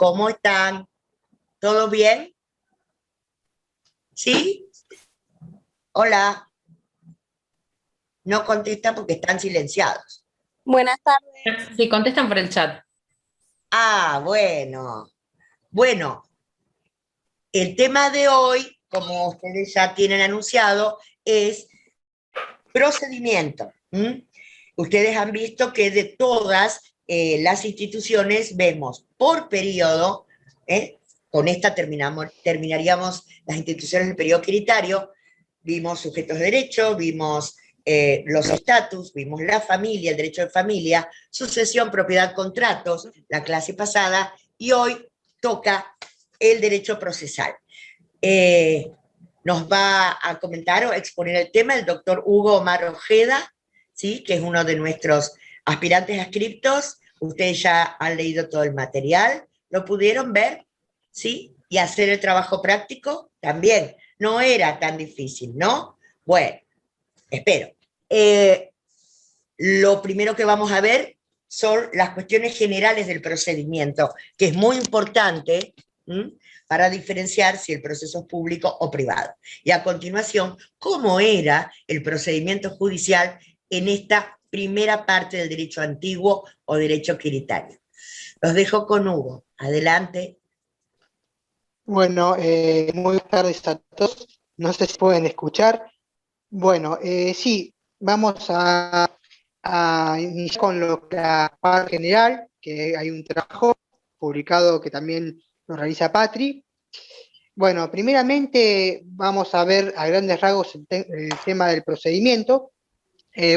¿cómo están? ¿Todo bien? ¿Sí? Hola. No contestan porque están silenciados. Buenas tardes. Sí, contestan por el chat. Ah, bueno. Bueno, el tema de hoy, como ustedes ya tienen anunciado, es procedimiento. ¿M? Ustedes han visto que de todas las instituciones vemos por periodo, ¿eh? Con esta terminaríamos las instituciones del periodo quiritario, vimos sujetos de derecho, vimos los estatus, vimos la familia, el derecho de familia, sucesión, propiedad, contratos, la clase pasada, y hoy toca el derecho procesal. Nos va a comentar o exponer el tema el doctor Hugo Omar Ojeda, ¿sí? Que es uno de nuestros aspirantes adscriptos. Ustedes ya han leído todo el material, lo pudieron ver, ¿sí? Y hacer el trabajo práctico también. No era tan difícil, ¿no? Bueno, espero. Lo primero que vamos a ver son las cuestiones generales del procedimiento, que es muy importante, ¿m? Para diferenciar si el proceso es público o privado. Y a continuación, cómo era el procedimiento judicial en esta primera parte del derecho antiguo o derecho quiritario. Los dejo con Hugo. Adelante. Bueno, muy buenas tardes a todos. No sé si pueden escuchar. Bueno, sí, vamos a iniciar con la parte general, que hay un trabajo publicado que también lo realiza Patri. Bueno, primeramente vamos a ver a grandes rasgos el tema del procedimiento.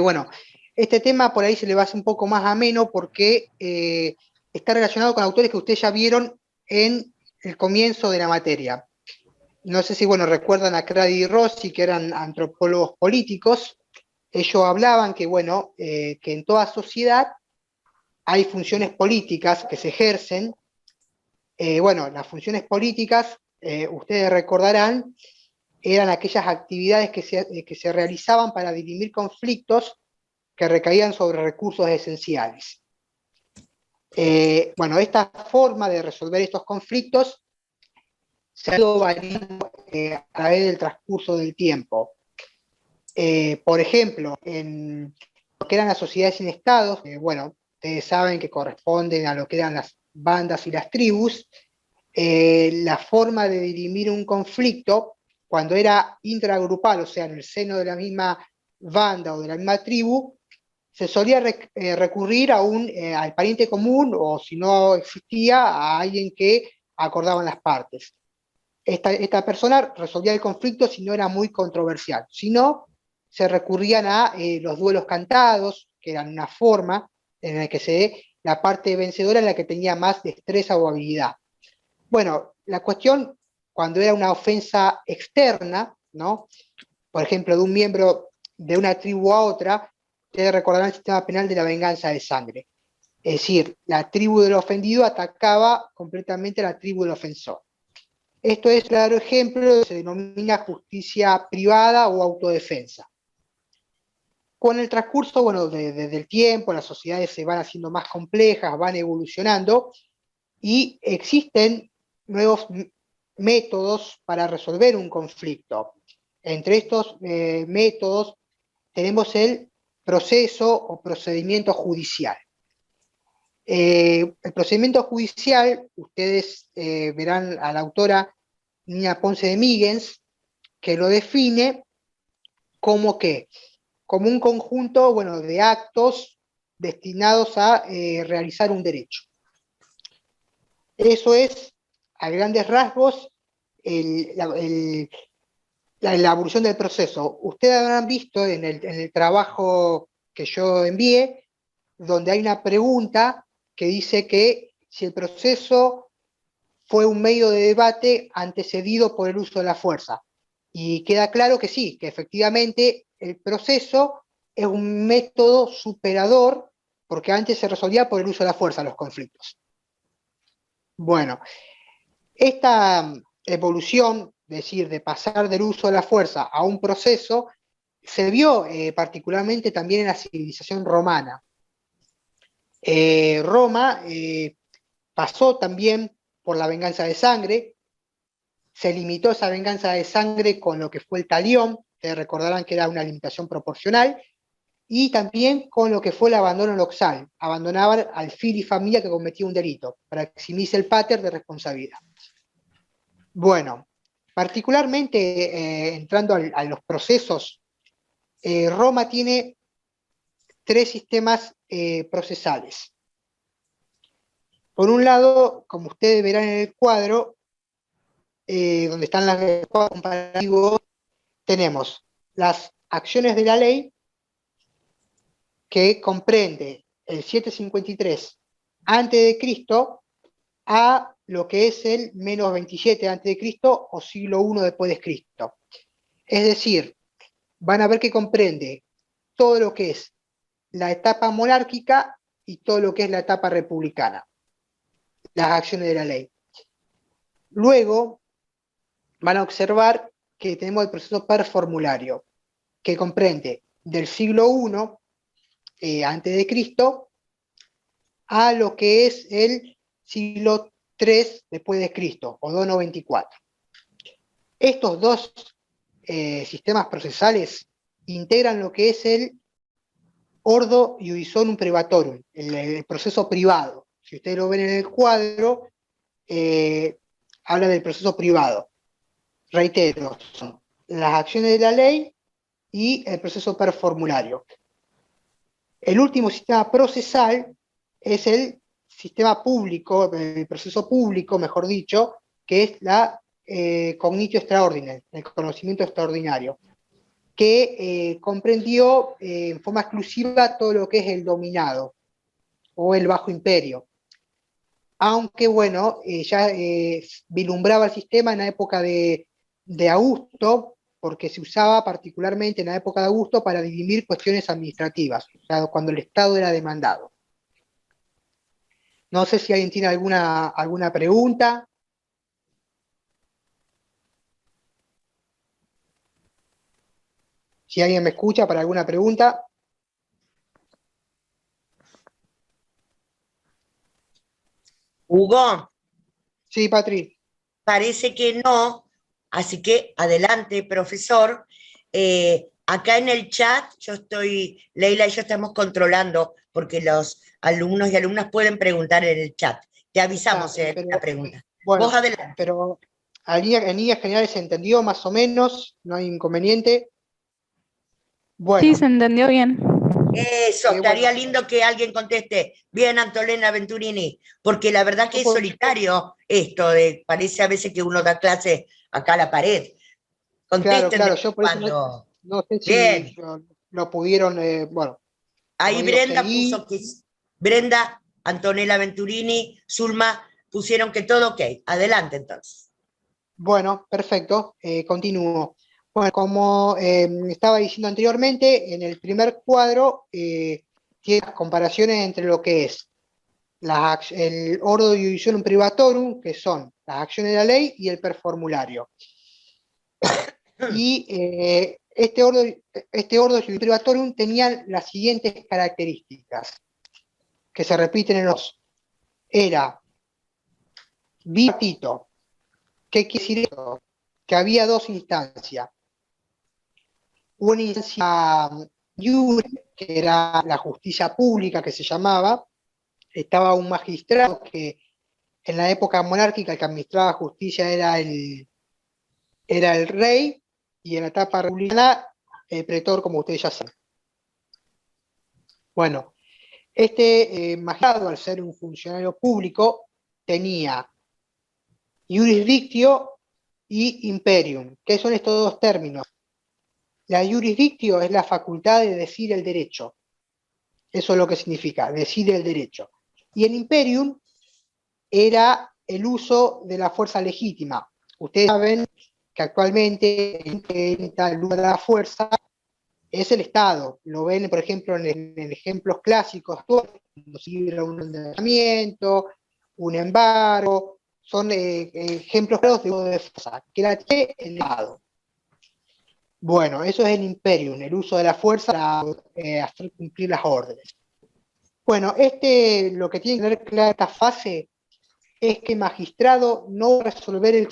Bueno, este tema por ahí se le va a hacer un poco más ameno porque está relacionado con autores que ustedes ya vieron en el comienzo de la materia. No sé si, bueno, recuerdan a Crady y Rossi, que eran antropólogos políticos. Ellos hablaban que, bueno, que en toda sociedad hay funciones políticas que se ejercen. Bueno, las funciones políticas, ustedes recordarán, eran aquellas actividades que se realizaban para dirimir conflictos que recaían sobre recursos esenciales. Bueno, esta forma de resolver estos conflictos se ha ido variando a través del transcurso del tiempo. Por ejemplo, en lo que eran las sociedades sin estados, bueno, ustedes saben que corresponden a lo que eran las bandas y las tribus, la forma de dirimir un conflicto, cuando era intragrupal, o sea, en el seno de la misma banda o de la misma tribu, se solía recurrir al pariente común, o si no existía, a alguien que acordaban las partes. Esta persona resolvía el conflicto si no era muy controversial. Si no, se recurrían a los duelos cantados, que eran una forma en la que la parte vencedora era la que tenía más destreza o habilidad. Bueno, la cuestión, cuando era una ofensa externa, ¿no? Por ejemplo, de un miembro de una tribu a otra, ustedes recordarán el sistema penal de la venganza de sangre. Es decir, la tribu del ofendido atacaba completamente a la tribu del ofensor. Esto es claro ejemplo, se denomina justicia privada o autodefensa. Con el transcurso, bueno, del tiempo, las sociedades se van haciendo más complejas, van evolucionando y existen nuevos métodos para resolver un conflicto. Entre estos métodos tenemos el proceso o procedimiento judicial. El procedimiento judicial, ustedes verán a la autora Nina Ponce de Míguez, que lo define como ¿qué? Como un conjunto, bueno, de actos destinados a realizar un derecho. Eso es, a grandes rasgos, la evolución del proceso. Ustedes habrán visto en el trabajo que yo envié, donde hay una pregunta que dice que si el proceso fue un medio de debate antecedido por el uso de la fuerza. Y queda claro que sí, que efectivamente el proceso es un método superador, porque antes se resolvía por el uso de la fuerza los conflictos. Bueno, esta evolución, es decir, de pasar del uso de la fuerza a un proceso, se vio particularmente también en la civilización romana. Roma pasó también por la venganza de sangre. Se limitó esa venganza de sangre con lo que fue el talión, que recordarán que era una limitación proporcional, y también con lo que fue el abandono loxal. Abandonaban al fil y familia que cometía un delito, para eximirse el pater de responsabilidad. Bueno, particularmente entrando a los procesos, Roma tiene 3 sistemas procesales. Por un lado, como ustedes verán en el cuadro, donde están los cuadros comparativos, tenemos las acciones de la ley, que comprende el 753 a.C. a lo que es el menos 27 a.C. o siglo I después de Cristo. Es decir, van a ver que comprende todo lo que es la etapa monárquica y todo lo que es la etapa republicana, las acciones de la ley. Luego van a observar que tenemos el proceso performulario, que comprende del siglo I antes de Cristo a lo que es el siglo III después de Cristo, o 294. Estos dos sistemas procesales integran lo que es el ordo iudiciorum privatorum, el proceso privado. Si ustedes lo ven en el cuadro, habla del proceso privado. Reitero, son las acciones de la ley y el proceso performulario. El último sistema procesal es el sistema público, el proceso público, mejor dicho, que es la cognitio extraordinaria, el conocimiento extraordinario, que comprendió en forma exclusiva todo lo que es el dominado o el bajo imperio. Aunque, bueno, ya vislumbraba el sistema en la época de Augusto, porque se usaba particularmente en la época de Augusto para dirimir cuestiones administrativas, o sea, cuando el Estado era demandado. No sé si alguien tiene alguna pregunta. Si alguien me escucha para alguna pregunta. Hugo, Sí, Patri. parece que no, así que adelante, profesor. Acá en el chat Leila y yo estamos controlando, porque los alumnos y alumnas pueden preguntar en el chat. Te avisamos si hay alguna pregunta. Vos Bueno, adelante. pero en líneas generales se entendió más o menos, no hay inconveniente. Bueno, Sí, se entendió bien. Eso, estaría bueno, lindo que alguien conteste, bien Antolena Venturini, porque la verdad que es solitario esto, parece a veces que uno da clase acá a la pared. claro, Contesten de vez yo en por eso cuando. no sé Bien, si lo pudieron, bueno, como ahí digo, Brenda seguir. puso que Brenda, Antonella Venturini, Zulma pusieron que todo ok. Adelante entonces. Bueno, perfecto, continúo. Bueno, como estaba diciendo anteriormente, en el primer cuadro tiene las comparaciones entre lo que es el ordo iudiciorum privatorum, que son las acciones de la ley, y el performulario. Y este ordo iudiciorum privatorum tenía las siguientes características, que se repiten en los. Era bipartito. ¿Qué quiere decir esto? Que había dos instancias. Una instancia iure, que era la justicia pública que se llamaba, estaba un magistrado que en la época monárquica el que administraba justicia era el rey, y en la etapa republicana el pretor, como ustedes ya saben. Bueno, este magistrado, al ser un funcionario público, tenía jurisdictio y imperium. ¿Qué son estos dos términos? La jurisdictio es la facultad de decir el derecho. Eso es lo que significa, decir el derecho. Y el imperium era el uso de la fuerza legítima. Ustedes saben que actualmente el lugar de la fuerza es el Estado. Lo ven, por ejemplo, en ejemplos clásicos, cuando se libra un ordenamiento, un embargo, son ejemplos claros de uso de fuerza, que la tiene el Estado. Bueno, eso es el imperium, el uso de la fuerza para hacer cumplir las órdenes. Bueno, lo que tiene que tener clara esta fase es que el magistrado no va a resolver el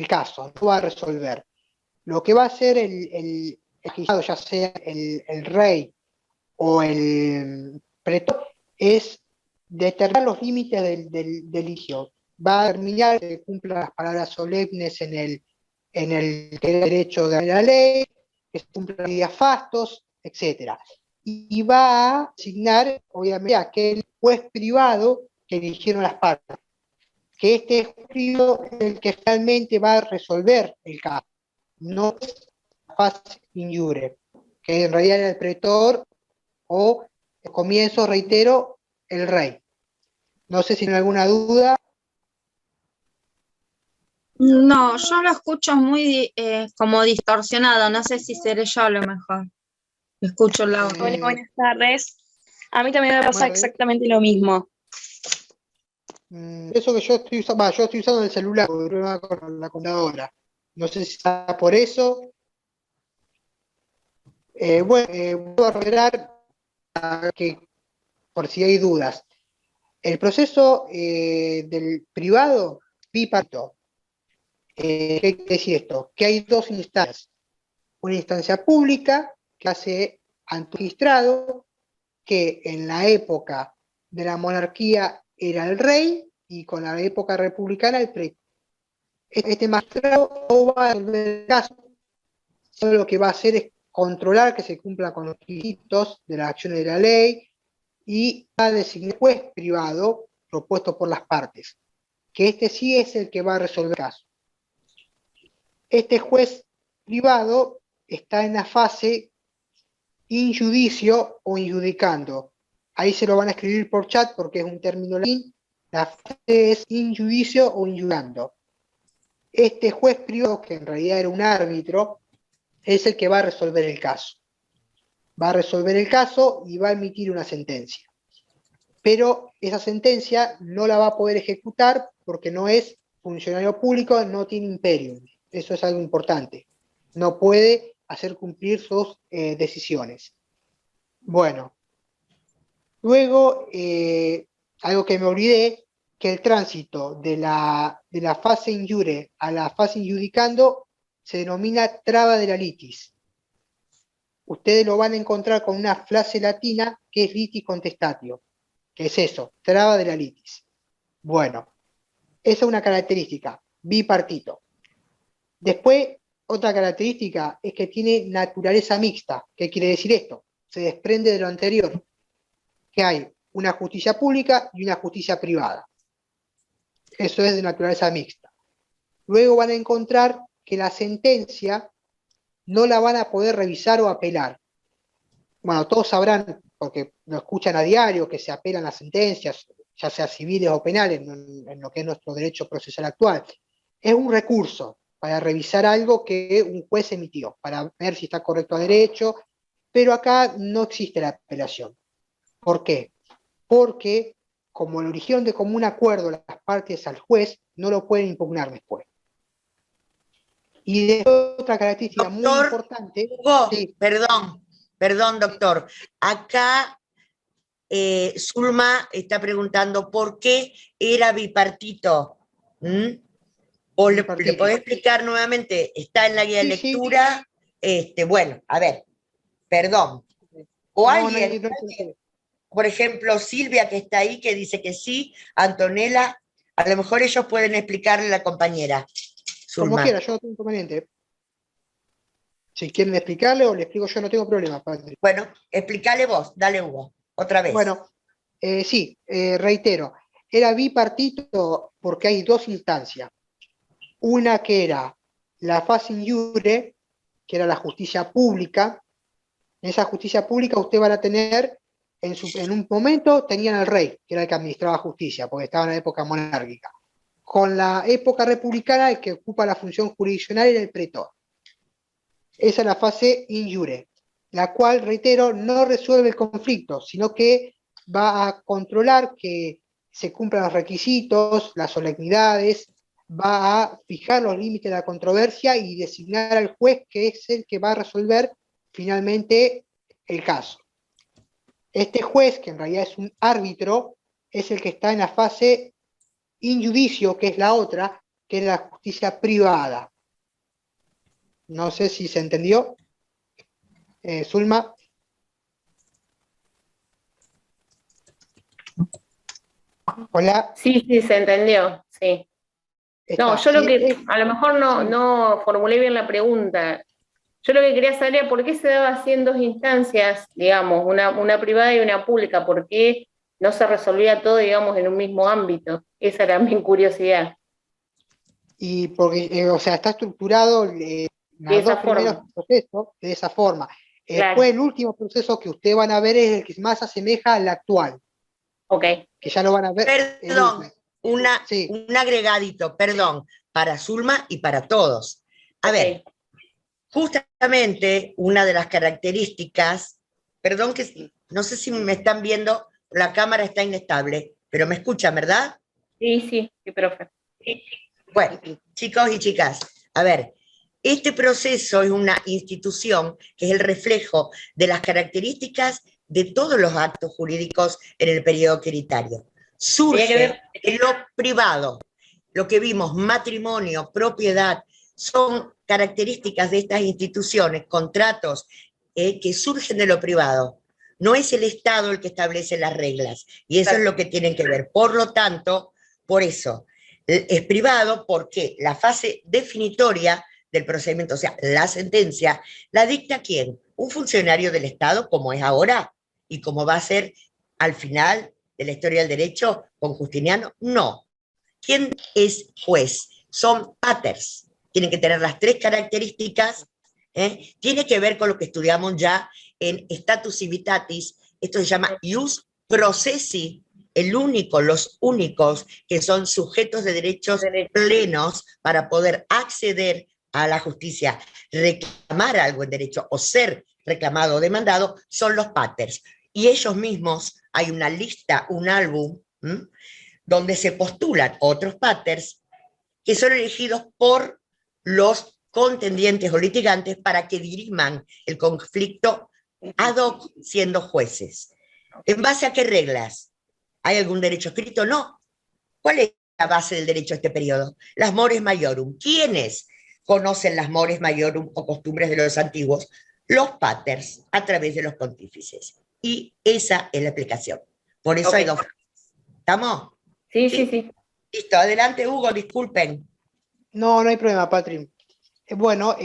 caso, no va a resolver. Lo que va a hacer el magistrado, ya sea el rey o el pretor, es determinar los límites del litigio. Va a determinar que cumplan las palabras solemnes en el derecho de la ley, que se cumplan días fastos, etc. Y va a asignar, obviamente, a aquel juez privado que eligieron las partes, que este juez privado es el que finalmente va a resolver el caso, no es la fase in iure, que en realidad era el pretor o, el comienzo, reitero, el rey. No sé si tienen alguna duda. No, yo lo escucho muy como distorsionado, no sé si seré yo a lo mejor. Escucho la voz. Hola, buenas tardes. A mí también me pasa exactamente lo mismo. Eso que yo estoy usando el celular, con la computadora. No sé si está por eso. Voy a arreglar que, por si hay dudas. El proceso del privado, bipartito. ¿Qué quiere decir esto? Que hay dos instancias. Una instancia pública que hace ante un magistrado, que en la época de la monarquía era el rey y con la época republicana el pretor. Este magistrado no va a resolver el caso, solo lo que va a hacer es controlar que se cumpla con los requisitos de las acciones de la ley y va a designar juez privado propuesto por las partes, que este sí es el que va a resolver el caso. Este juez privado está en la fase in judicio o injudicando. Ahí se lo van a escribir por chat porque es un término latín. La fase es in judicio o injudicando. Este juez privado, que en realidad era un árbitro, es el que va a resolver el caso. Va a resolver el caso y va a emitir una sentencia. Pero esa sentencia no la va a poder ejecutar porque no es funcionario público, no tiene imperium. Eso es algo importante. No puede hacer cumplir sus decisiones. Bueno, luego, algo que me olvidé, que el tránsito de la fase in iure a la fase injudicando se denomina traba de la litis. Ustedes lo van a encontrar con una frase latina que es litis contestatio, que es eso, traba de la litis. Bueno, esa es una característica, bipartito. Después, otra característica es que tiene naturaleza mixta. ¿Qué quiere decir esto? Se desprende de lo anterior, que hay una justicia pública y una justicia privada. Eso es de naturaleza mixta. Luego van a encontrar que la sentencia no la van a poder revisar o apelar. Bueno, todos sabrán, porque lo escuchan a diario, que se apelan las sentencias, ya sea civiles o penales, en lo que es nuestro derecho procesal actual. Es un recurso para revisar algo que un juez emitió, para ver si está correcto a derecho, pero acá no existe la apelación. ¿Por qué? Porque como lo eligieron de común acuerdo las partes al juez, no lo pueden impugnar después. Y de otra característica muy importante. Hugo, sí. Perdón, doctor. Acá Zulma está preguntando por qué era bipartito. ¿Mm? ¿O le podés explicar nuevamente? Está en la guía de lectura. Bueno, a ver, perdón. O No, alguien, por ejemplo, Silvia, que está ahí, que dice que sí, Antonella, a lo mejor ellos pueden explicarle a la compañera. Como Zulma. quiera, yo no tengo inconveniente. Si quieren explicarle o le explico yo, no tengo problema, padre. Bueno, explícale vos, dale Hugo, otra vez. Bueno, sí, reitero, era bipartito porque hay dos instancias. Una que era la fase in iure, que era la justicia pública. En esa justicia pública ustedes van a tener, en un momento tenían al rey, que era el que administraba justicia, porque estaba en la época monárquica. Con la época republicana, el que ocupa la función jurisdiccional era el pretor. Esa es la fase in iure, la cual, reitero, no resuelve el conflicto, sino que va a controlar que se cumplan los requisitos, las solemnidades, va a fijar los límites de la controversia y designar al juez que es el que va a resolver finalmente el caso. Este juez, que en realidad es un árbitro, es el que está en la fase in judicio, que es la otra, que es la justicia privada. No sé si se entendió. Zulma. Hola. Sí, sí, se entendió, sí. No, Está. yo lo que, a lo mejor no formulé bien la pregunta. Yo lo que quería saber era por qué se daba así en dos instancias, digamos, una privada y una pública, por qué no se resolvía todo, digamos, en un mismo ámbito. Esa era mi curiosidad. Y porque, o sea, está estructurado De los esa dos primeros forma. procesos de esa forma. Claro. Después, el último proceso que ustedes van a ver es el que más asemeja al actual, Ok. que ya lo van a ver. el Perdón, último. Sí. un agregadito, perdón, para Zulma y para todos. A Ok. ver, justamente una de las características, perdón que no sé si me están viendo, la cámara está inestable, pero me escuchan, ¿verdad? Sí, sí, sí, profe. Bueno, chicos y chicas, a ver, este proceso es una institución que es el reflejo de las características de todos los actos jurídicos en el periodo quiritario. Surge en lo privado, lo que vimos, matrimonio, propiedad, son características de estas instituciones, contratos que surgen de lo privado. No es el Estado el que establece las reglas, y eso es lo que tienen que ver. Por lo tanto, por eso, es privado porque la fase definitoria del procedimiento, o sea, la sentencia, la dicta ¿quién? Un funcionario del Estado, como es ahora y como va a ser al final de la historia del derecho con Justiniano. No. ¿Quién es juez? Son paters. Tienen que tener las tres características. Tiene que ver con lo que estudiamos ya en Status Civitatis. Esto se llama ius processi, los únicos que son sujetos de derechos plenos para poder acceder a la justicia, reclamar algo en derecho o ser reclamado o demandado, son los paters. Y ellos mismos, hay una lista, un álbum, donde se postulan otros paters que son elegidos por los contendientes o litigantes para que diriman el conflicto ad hoc siendo jueces. ¿En base a qué reglas? ¿Hay algún derecho escrito? No. ¿Cuál es la base del derecho a este periodo? Las mores maiorum. ¿Quiénes conocen las mores maiorum o costumbres de los antiguos? Los paters, a través de los pontífices. Y esa es la explicación. Por eso hay dos. ¿Estamos? Sí, sí, sí. Listo, adelante, Hugo, disculpen. No, no hay problema, Patri. Bueno,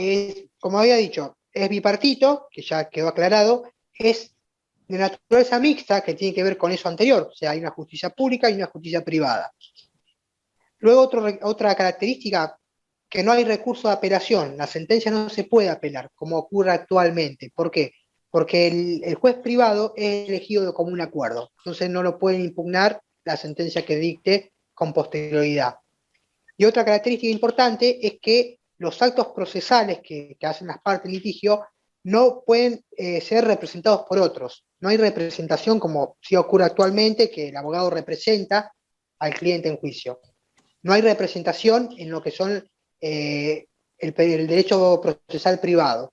como había dicho, es bipartito, que ya quedó aclarado, es de naturaleza mixta, que tiene que ver con eso anterior, o sea, hay una justicia pública y una justicia privada. Luego, otra característica, que no hay recurso de apelación, la sentencia no se puede apelar, como ocurre actualmente. ¿Por qué? Porque el juez privado es elegido de común acuerdo, entonces no lo pueden impugnar la sentencia que dicte con posterioridad. Y otra característica importante es que los actos procesales que hacen las partes del litigio no pueden ser representados por otros. No hay representación como sí ocurre actualmente, que el abogado representa al cliente en juicio. No hay representación en lo que son el derecho procesal privado.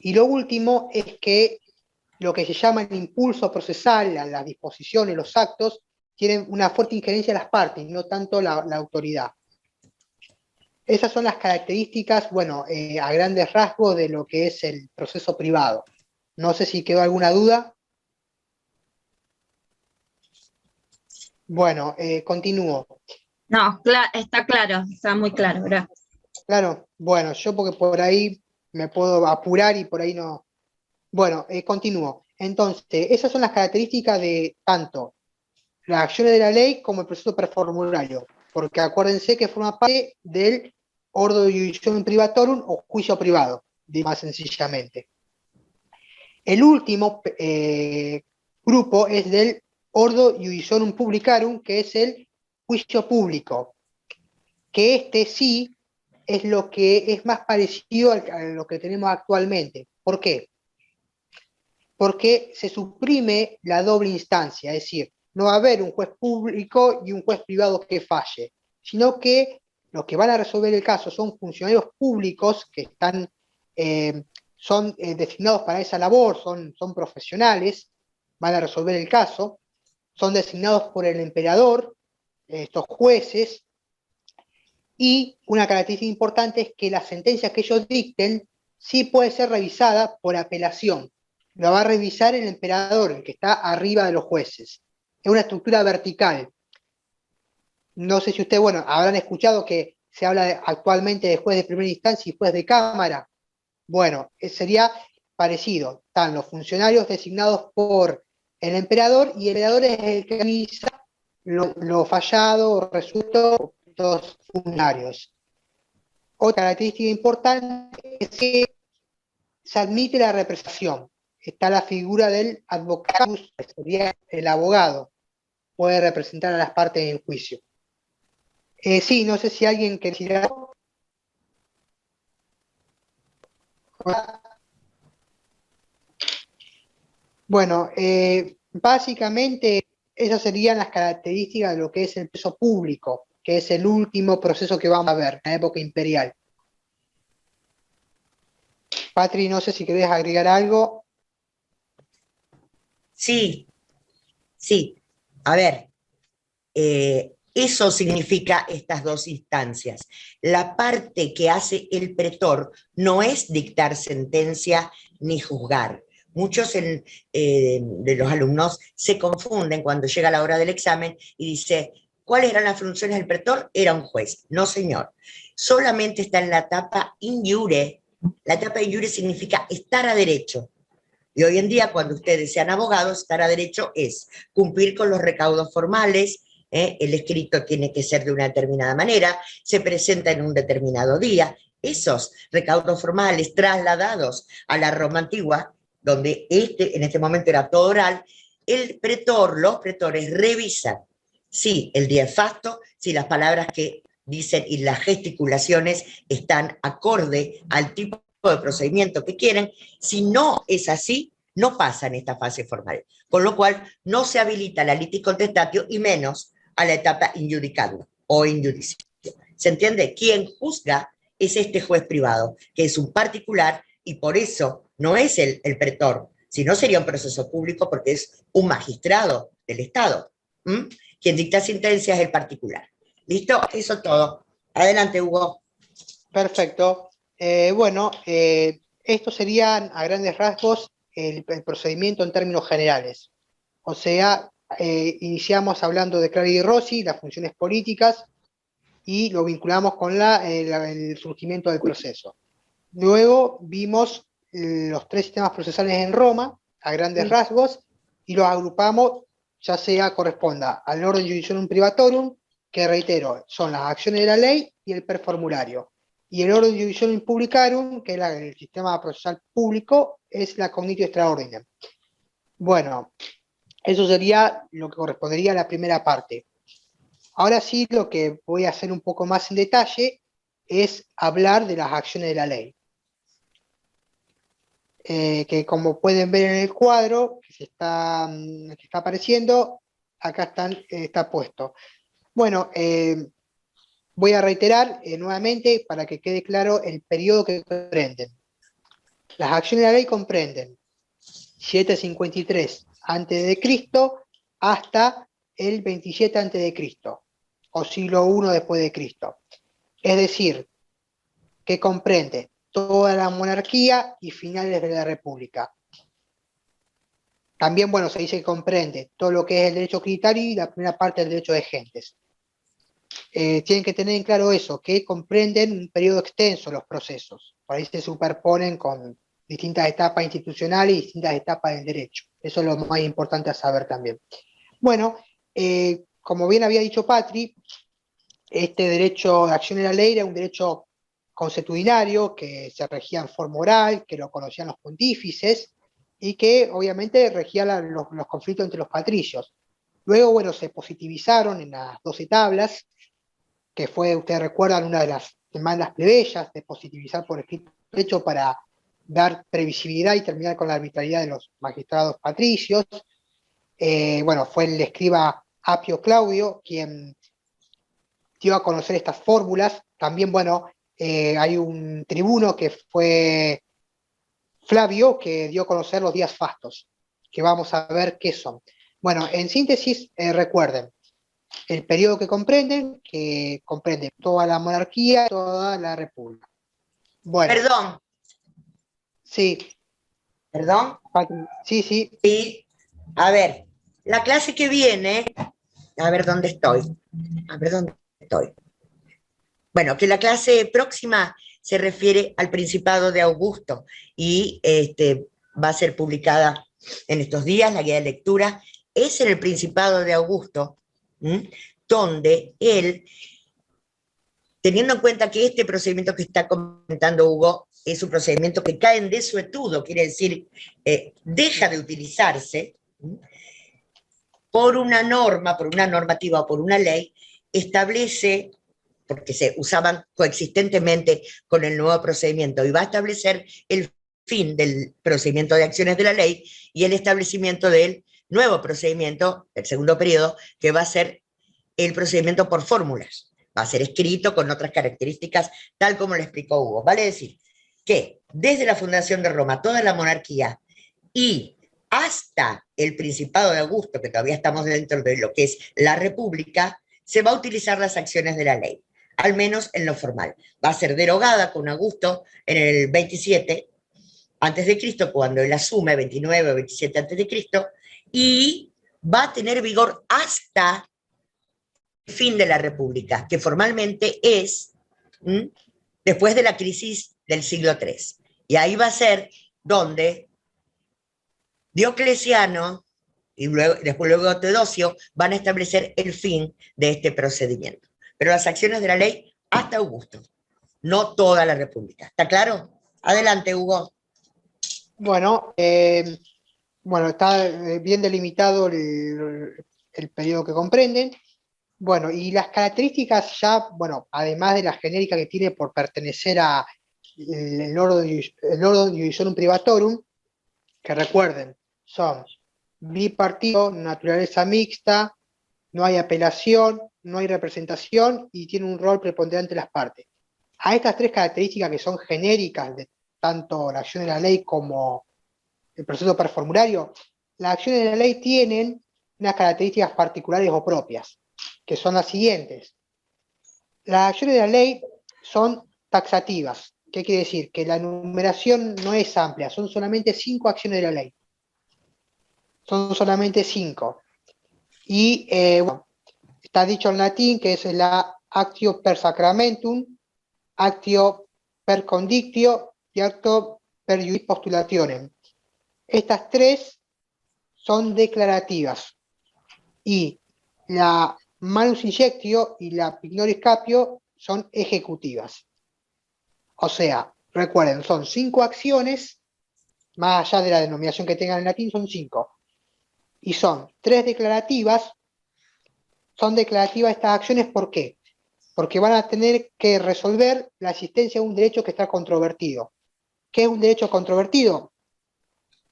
Y lo último es que lo que se llama el impulso procesal, las disposiciones, los actos, tienen una fuerte injerencia de las partes, no tanto la autoridad. Esas son las características, bueno, a grandes rasgos de lo que es el proceso privado. No sé si quedó alguna duda. Bueno, continúo. No, está claro, está muy claro, gracias. Claro, bueno, yo porque por ahí me puedo apurar y por ahí no. Bueno, continúo. Entonces, esas son las características de tanto las acciones de la ley como el proceso performulario, porque acuérdense que forma parte del ordo iudicionum privatorum o juicio privado, más sencillamente. El último grupo es del ordo iudicionum publicarum, que es el juicio público, que este sí es lo que es más parecido a lo que tenemos actualmente. ¿Por qué? Porque se suprime la doble instancia, es decir, no va a haber un juez público y un juez privado que falle, sino que los que van a resolver el caso son funcionarios públicos que están, son designados para esa labor, son profesionales, van a resolver el caso, son designados por el emperador estos jueces, y una característica importante es que la sentencia que ellos dicten sí puede ser revisada por apelación. Lo va a revisar el emperador, el que está arriba de los jueces. Es una estructura vertical. No sé si ustedes, bueno, habrán escuchado que se habla actualmente de juez de primera instancia y juez de cámara. Bueno, sería parecido. Están los funcionarios designados por el emperador y el emperador es el que revisa lo fallado o resuelto por los funcionarios. Otra característica importante es que se admite la representación. Está la figura del advocatus, que sería el abogado, puede representar a las partes del juicio. Sí, no sé si alguien quiere decir algo. Bueno, básicamente esas serían las características de lo que es el proceso público, que es el último proceso que vamos a ver en la época imperial. Patri, no sé si querés agregar algo. Sí, sí. A ver, eso significa estas dos instancias. La parte que hace el pretor no es dictar sentencia ni juzgar. Muchos de los alumnos se confunden cuando llega la hora del examen y dice, ¿cuáles eran las funciones del pretor? Era un juez. No, señor. Solamente está en la etapa in iure. La etapa in iure significa estar a derecho. Y hoy en día, cuando ustedes sean abogados, estar a derecho es cumplir con los recaudos formales, el escrito tiene que ser de una determinada manera, se presenta en un determinado día. Esos recaudos formales trasladados a la Roma antigua, donde en este momento era todo oral, el pretor, los pretores revisan si el diafasto, si las palabras que dicen y las gesticulaciones están acorde al tipo de procedimiento que quieren. Si no es así, no pasa en esta fase formal, con lo cual no se habilita la litis contestatio y menos a la etapa injudicando o injudicio. ¿Se entiende? Quien juzga es este juez privado, que es un particular y por eso no es el pretor, sino sería un proceso público porque es un magistrado del Estado. Quien dicta sentencia es el particular. ¿Listo? Eso es todo. Adelante, Hugo. Perfecto. Bueno, estos serían a grandes rasgos el procedimiento en términos generales. O sea, iniciamos hablando de Clary y Rossi, las funciones políticas, y lo vinculamos con el surgimiento del proceso. Luego vimos los tres sistemas procesales en Roma, a grandes rasgos, y los agrupamos, ya sea corresponda al orden judicium privatorum, que reitero, son las acciones de la ley y el performulario. Y el orden judicium publicarum, que es el sistema procesal público, es la cognitio extra ordinem. Bueno, eso sería lo que correspondería a la primera parte. Ahora sí, lo que voy a hacer un poco más en detalle es hablar de las acciones de la ley. Que como pueden ver en el cuadro que está apareciendo, acá está puesto. Bueno, voy a reiterar nuevamente para que quede claro el periodo que comprenden. Las acciones de la ley comprenden 753 a.C. hasta el 27 a.C. o siglo I después de Cristo. Es decir, que comprende toda la monarquía y finales de la República. También, bueno, se dice que comprende todo lo que es el derecho trinitario y la primera parte del derecho de gentes. Tienen que tener en claro eso, que comprenden un periodo extenso los procesos. Por ahí se superponen con distintas etapas institucionales y distintas etapas del derecho. Eso es lo más importante a saber también. Bueno, como bien había dicho Patri, este derecho de acción de la ley era un derecho consuetudinario que se regía en forma oral, que lo conocían los pontífices y que obviamente regía los conflictos entre los patricios. Luego, bueno, se positivizaron en las 12 tablas, que fue, ustedes recuerdan, una de las demandas plebeyas de positivizar por escrito el derecho para dar previsibilidad y terminar con la arbitrariedad de los magistrados patricios. Bueno, fue el escriba Apio Claudio quien dio a conocer estas fórmulas. También, bueno, hay un tribuno que fue Flavio, que dio a conocer los días fastos, que vamos a ver qué son. Bueno, en síntesis, recuerden, el periodo que comprende toda la monarquía, toda la república. Bueno, sí, Perdón. sí, sí. Sí. A ver, la clase que viene, a ver dónde estoy. A ver dónde estoy. Bueno, que la clase próxima se refiere al Principado de Augusto y va a ser publicada en estos días, la guía de lectura. Es en el Principado de Augusto, donde él, teniendo en cuenta que este procedimiento que está comentando Hugo es un procedimiento que cae en desuetudo, quiere decir, deja de utilizarse, por una norma, por una normativa o por una ley, establece, porque se usaban coexistentemente con el nuevo procedimiento, y va a establecer el fin del procedimiento de acciones de la ley y el establecimiento del nuevo procedimiento, el segundo periodo, que va a ser el procedimiento por fórmulas. Va a ser escrito con otras características, tal como lo explicó Hugo. Vale decir que desde la fundación de Roma, toda la monarquía y hasta el Principado de Augusto, que todavía estamos dentro de lo que es la República, se va a utilizar las acciones de la ley, al menos en lo formal. Va a ser derogada con Augusto en el 27 antes de Cristo, cuando él asume, 29 o 27 antes de Cristo, y va a tener vigor hasta el fin de la República, que formalmente es después de la crisis del siglo III. Y ahí va a ser donde Diocleciano y luego Teodosio van a establecer el fin de este procedimiento. Pero las acciones de la ley hasta Augusto, no toda la República. ¿Está claro? Adelante, Hugo. Bueno, está bien delimitado el periodo que comprenden. Bueno, y las características ya, bueno, además de la genérica que tiene por pertenecer a el Ordine Iudicionum Privatorum, que recuerden, son bipartido, naturaleza mixta, no hay apelación, no hay representación y tiene un rol preponderante en las partes. A estas tres características que son genéricas de tanto la acción de la ley como el proceso performulario, las acciones de la ley tienen unas características particulares o propias, que son las siguientes. Las acciones de la ley son taxativas. ¿Qué quiere decir? Que la enumeración no es amplia, son solamente 5 acciones de la ley. Son solamente 5. Y está dicho en latín que es la actio per sacramentum, actio per condictio y actio per iuris postulationem. Estas tres son declarativas y la manus injectio y la pignoris capio son ejecutivas. O sea, recuerden, son 5 acciones, más allá de la denominación que tengan en latín, son 5. Y son 3 declarativas. Son declarativas estas acciones, ¿por qué? Porque van a tener que resolver la existencia de un derecho que está controvertido. ¿Qué es un derecho controvertido?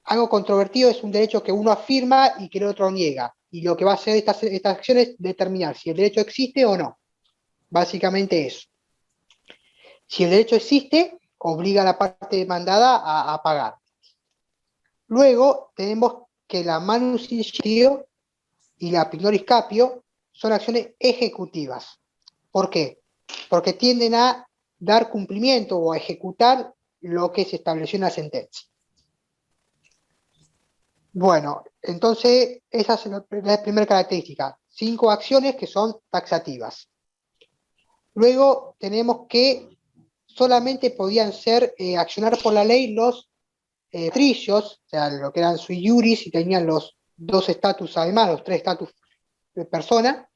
Algo controvertido es un derecho que uno afirma y que el otro niega. Y lo que va a hacer estas acciones es determinar si el derecho existe o no. Básicamente eso. Si el derecho existe, obliga a la parte demandada a pagar. Luego tenemos que la manus injectio y la pignoris capio son acciones ejecutivas. ¿Por qué? Porque tienden a dar cumplimiento o a ejecutar lo que se estableció en la sentencia. Bueno, entonces esa es la primera característica. 5 acciones que son taxativas. Luego tenemos que solamente podían ser accionar por la ley los patricios, o sea, lo que eran sui iuris y tenían los 2 estatus además, los 3 estatus de persona.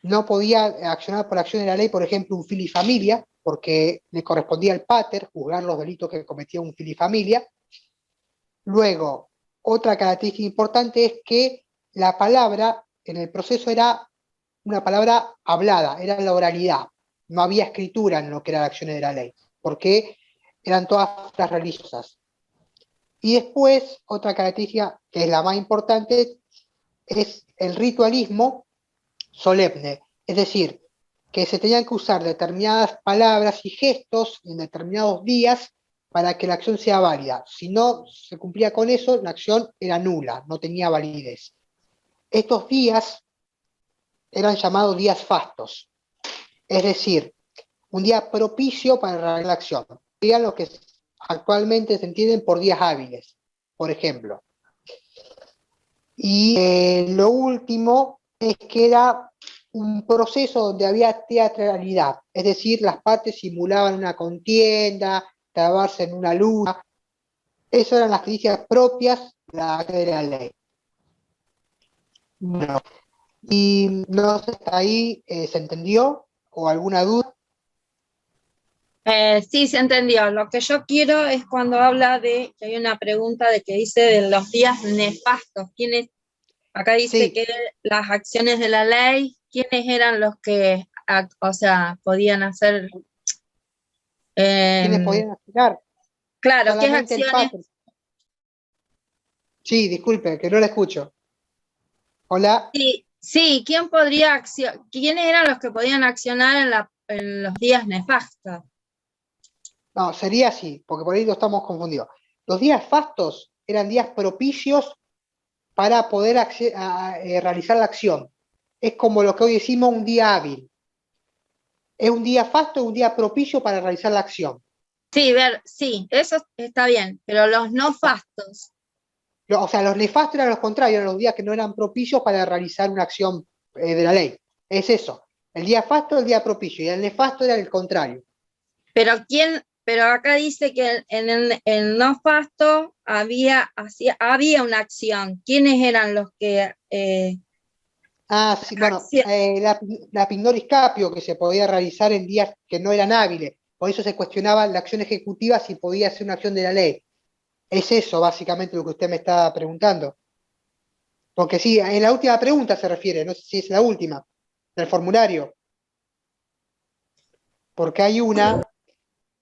No podía accionar por acción de la ley, por ejemplo, un fili familia, porque le correspondía al pater juzgar los delitos que cometía un fili familia. Luego, otra característica importante es que la palabra en el proceso era una palabra hablada, era la oralidad. No había escritura en lo que eran las acciones de la ley, porque eran todas las religiosas. Y después, otra característica, que es la más importante, es el ritualismo solemne, es decir, que se tenían que usar determinadas palabras y gestos en determinados días para que la acción sea válida. Si no se cumplía con eso, la acción era nula, no tenía validez. Estos días eran llamados días fastos, es decir, un día propicio para realizar la acción. Sería lo que actualmente se entienden por días hábiles, por ejemplo. Y lo último es que era un proceso donde había teatralidad, es decir, las partes simulaban una contienda, trabarse en una lucha. Esas eran las características propias de la ley. Bueno, y no sé, ¿hasta ahí se entendió? ¿O alguna duda? Sí, se entendió. Lo que yo quiero es cuando habla de, que hay una pregunta de que dice de los días nefastos. ¿Quiénes? Acá dice Sí, que las acciones de la ley, ¿quiénes eran los que, o sea, podían hacer? ¿quiénes podían accionar? Claro, ¿qué Solamente el acciones? patrón. Sí, disculpe, que no la escucho. Hola. Sí, sí, ¿quién podría quiénes eran los que podían accionar en los días nefastos? No, sería así, porque por ahí lo estamos confundidos. Los días fastos eran días propicios para poder realizar la acción. Es como lo que hoy decimos un día hábil. Es un día fasto, un día propicio para realizar la acción. Sí, sí, eso está bien, pero los no fastos. O sea, los nefastos eran los contrarios, eran los días que no eran propicios para realizar una acción de la ley. Es eso. El día fasto, el día propicio, y el nefasto era el contrario. Pero acá dice que en el no fasto había una acción. ¿Quiénes eran los que Sí, bueno, acción? la pignoris capio que se podía realizar en días que no eran hábiles. Por eso se cuestionaba la acción ejecutiva si podía ser una acción de la ley. Es eso básicamente lo que usted me está preguntando. Porque sí, en la última pregunta se refiere, no sé si es la última, del formulario. Porque hay una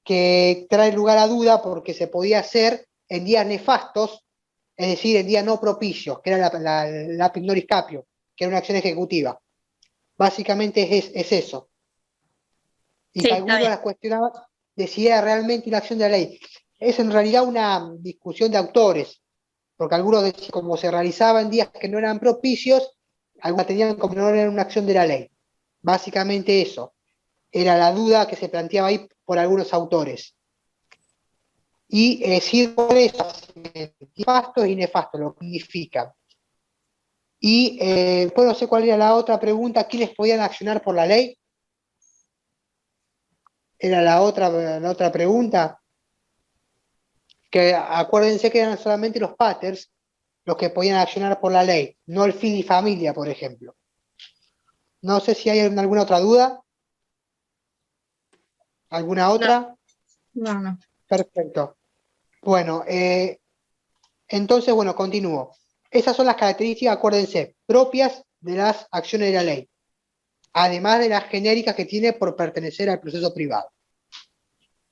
que trae lugar a duda porque se podía hacer en días nefastos, es decir, en días no propicios, que era la pignoris capio, que era una acción ejecutiva. Básicamente es eso. Y Sí, que está algunos bien. las cuestionaban de si era realmente una acción de la ley. Es en realidad una discusión de autores, porque algunos decían como se realizaba en días que no eran propicios, algunos tenían como no era una acción de la ley. Básicamente eso era la duda que se planteaba ahí por algunos autores. Y sí, por eso, nefastos y nefastos, lo que significan. Y pues no sé cuál era la otra pregunta, ¿quiénes podían accionar por la ley? Era la otra pregunta, que acuérdense que eran solamente los paters los que podían accionar por la ley, no el fin y familia, por ejemplo. No sé si hay alguna otra duda. ¿Alguna No, otra? no. Perfecto. Bueno, entonces, bueno, continúo. Esas son las características, acuérdense, propias de las acciones de la ley, además de las genéricas que tiene por pertenecer al proceso privado.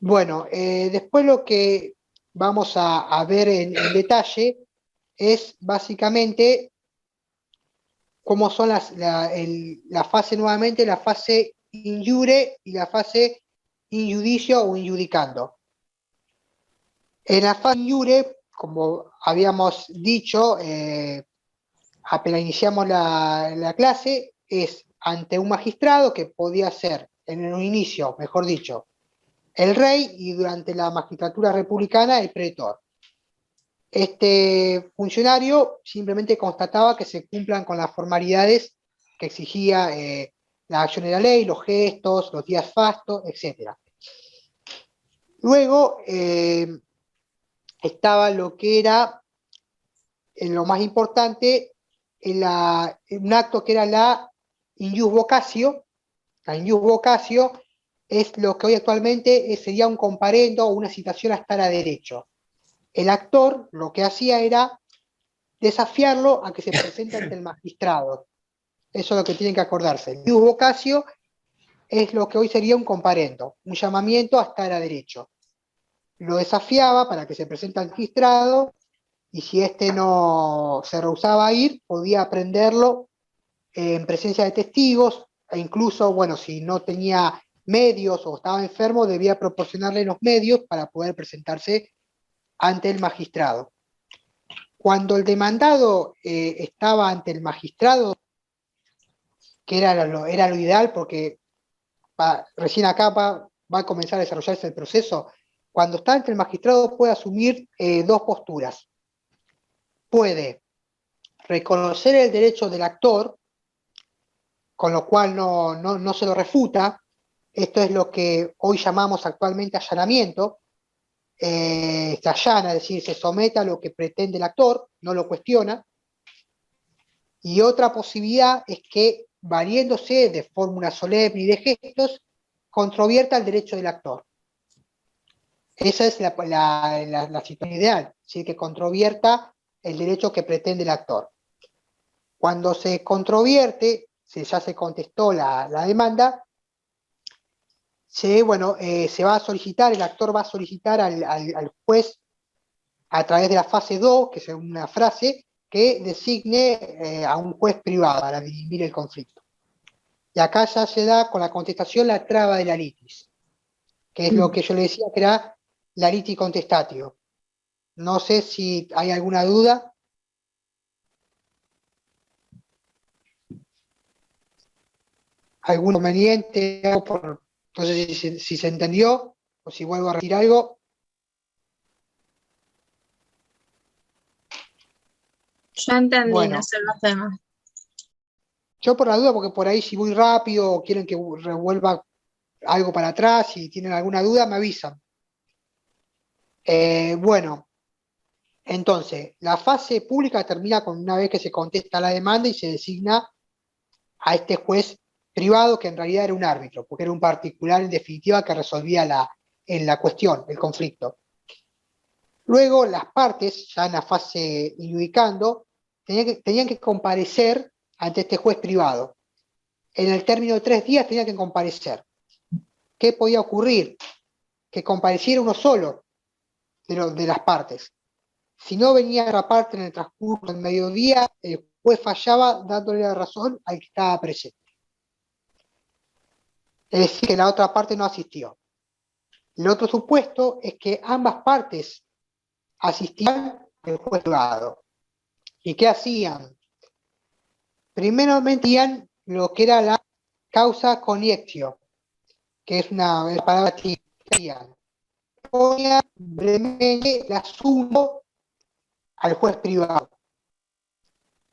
Bueno, después lo que vamos a ver en detalle es básicamente cómo son la fase nuevamente, la fase in iure y la fase in judicio o in judicando. En la fase in iure, como habíamos dicho, apenas iniciamos la clase, es ante un magistrado que podía ser, en un inicio, mejor dicho, el rey y durante la magistratura republicana el pretor. Este funcionario simplemente constataba que se cumplan con las formalidades que exigía la acción de la ley, los gestos, los días fastos, etc. Luego estaba lo que era lo más importante, un acto que era la injus vocatio. La injus vocatio es lo que hoy actualmente sería un comparendo o una citación a estar a derecho. El actor lo que hacía era desafiarlo a que se presente ante el magistrado. Eso es lo que tienen que acordarse. El ius vocatio es lo que hoy sería un comparendo, un llamamiento a estar a derecho. Lo desafiaba para que se presente al magistrado y si éste no se rehusaba a ir, podía aprenderlo en presencia de testigos e incluso, bueno, si no tenía medios o estaba enfermo, debía proporcionarle los medios para poder presentarse ante el magistrado. Cuando el demandado estaba ante el magistrado, que era lo ideal, porque recién acá va a comenzar a desarrollarse el proceso. Cuando está ante el magistrado puede asumir dos posturas. Puede reconocer el derecho del actor, con lo cual no se lo refuta. Esto es lo que hoy llamamos actualmente allanamiento. Se allana, es decir, se somete a lo que pretende el actor, no lo cuestiona. Y otra posibilidad es que, valiéndose de fórmula solemne y de gestos, controvierta el derecho del actor. Esa es la situación ideal, ¿sí? Que controvierta el derecho que pretende el actor. Cuando se controvierte, si ya se contestó la demanda, se va a solicitar, el actor va a solicitar al juez, a través de la fase 2, que es una frase, que designe a un juez privado para dirimir el conflicto. Y acá ya se da con la contestación la traba de la litis, que es lo que yo le decía que era la litis contestatio. No sé si hay alguna duda. ¿Algún inconveniente? No sé si se entendió o si vuelvo a repetir algo. Ya entendí, Bueno. no sé los temas. Yo por la duda, porque por ahí si voy rápido o quieren que revuelva algo para atrás, si tienen alguna duda, me avisan. Bueno, entonces, la fase pública termina con una vez que se contesta la demanda y se designa a este juez privado, que en realidad era un árbitro, porque era un particular en definitiva que resolvía en la cuestión, el conflicto. Luego las partes, ya en la fase iudicando, tenían que comparecer ante este juez privado. En el término de 3 días tenían que comparecer. ¿Qué podía ocurrir? Que compareciera uno solo de las partes. Si no venía otra parte en el transcurso del mediodía, el juez fallaba dándole la razón al que estaba presente. Es decir, que la otra parte no asistió. El otro supuesto es que ambas partes asistían al juez privado. ¿Y qué hacían? Primero metían lo que era la causa coniectio, que es una palabra que ponían brevemente el asunto al juez privado.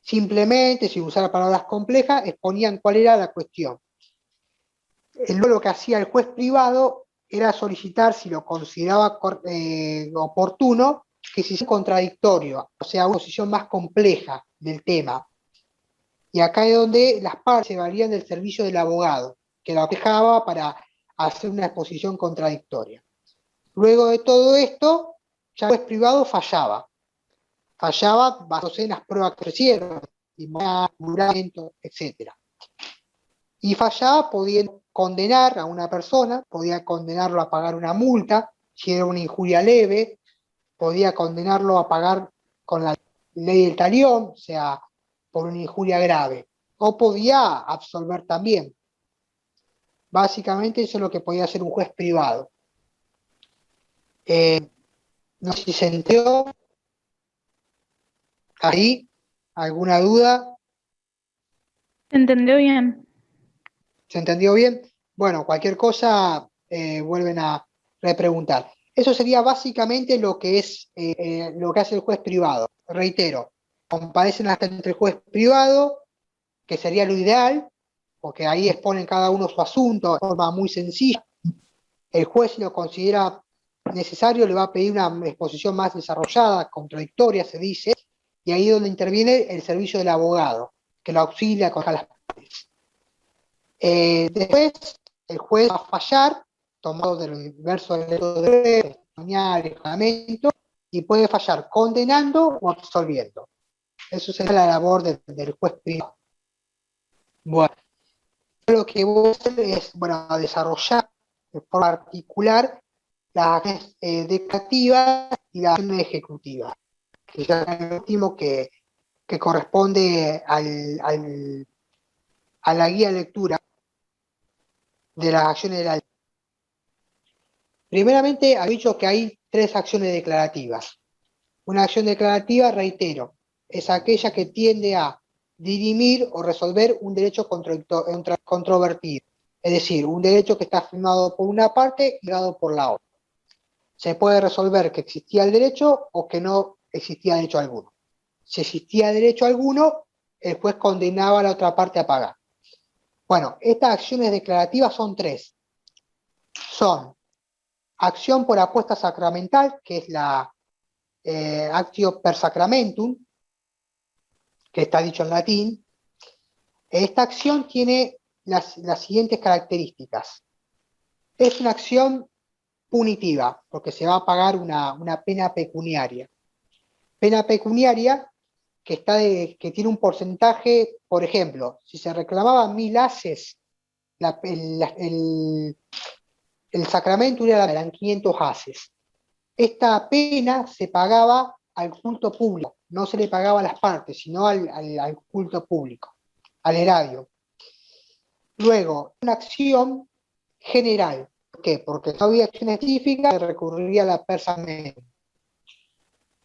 Simplemente, sin usar palabras complejas, exponían cuál era la cuestión. Luego lo que hacía el juez privado era solicitar, si lo consideraba oportuno, que se hiciera contradictorio, o sea, una posición más compleja del tema. Y acá es donde las partes se valían del servicio del abogado, que lo aquejaba para hacer una exposición contradictoria. Luego de todo esto, ya el juez privado fallaba basándose en las pruebas que ofrecieron, juramento, etc. Y fallaba pudiendo condenar a una persona, podía condenarlo a pagar una multa, si era una injuria leve, podía condenarlo a pagar con la ley del talión, o sea, por una injuria grave, o podía absolver también. Básicamente eso es lo que podía hacer un juez privado. No sé si se entendió. ¿Ahí? ¿Alguna duda? ¿Se entendió bien? ¿Se entendió bien? Bueno, cualquier cosa vuelven a repreguntar. Eso sería básicamente lo que hace el juez privado. Reitero, comparecen hasta entre el juez privado, que sería lo ideal, porque ahí exponen cada uno su asunto de forma muy sencilla. El juez, si lo considera necesario, le va a pedir una exposición más desarrollada, contradictoria, se dice, y ahí es donde interviene el servicio del abogado, que lo auxilia con las partes. Después, el juez va a fallar, tomado del verso del testimonial, el juramento, y puede fallar condenando o absolviendo. Eso será la labor del juez privado. Bueno, lo que voy a hacer es, desarrollar de forma particular las acciones declarativas y las acciones ejecutivas, que ya es el último que corresponde a la guía de lectura de las acciones de la ley. Primeramente, ha dicho que hay 3 acciones declarativas. Una acción declarativa, reitero, es aquella que tiende a dirimir o resolver un derecho controvertido. Es decir, un derecho que está firmado por una parte y dado por la otra. Se puede resolver que existía el derecho o que no existía derecho alguno. Si existía derecho alguno, el juez condenaba a la otra parte a pagar. Bueno, estas acciones declarativas son 3. Son acción por apuesta sacramental, que es la actio per sacramentum, que está dicho en latín. Esta acción tiene las siguientes características. Es una acción punitiva, porque se va a pagar una pena pecuniaria. Pena pecuniaria que tiene un porcentaje, por ejemplo, si se reclamaban 1000 haces, el sacramento eran 500 haces. Esta pena se pagaba al culto público, no se le pagaba a las partes, sino al culto público, al erario. Luego, una acción general. ¿Por qué? Porque no había acción específica, se recurriría a la persamento.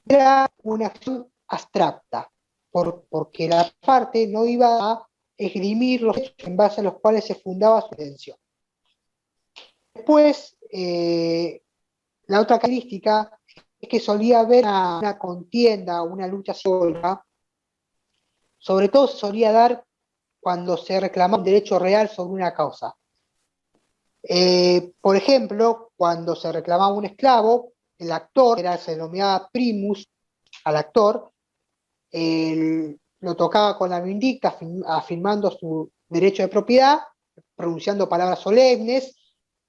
Era una acción abstracta, porque la parte no iba a esgrimir los hechos en base a los cuales se fundaba su intención. Después, la otra característica es que solía haber una contienda, una lucha sola, sobre todo se solía dar cuando se reclamaba un derecho real sobre una causa. Por ejemplo, cuando se reclamaba un esclavo, el actor, se denominaba primus al actor, lo tocaba con la vindicta afirmando su derecho de propiedad, pronunciando palabras solemnes,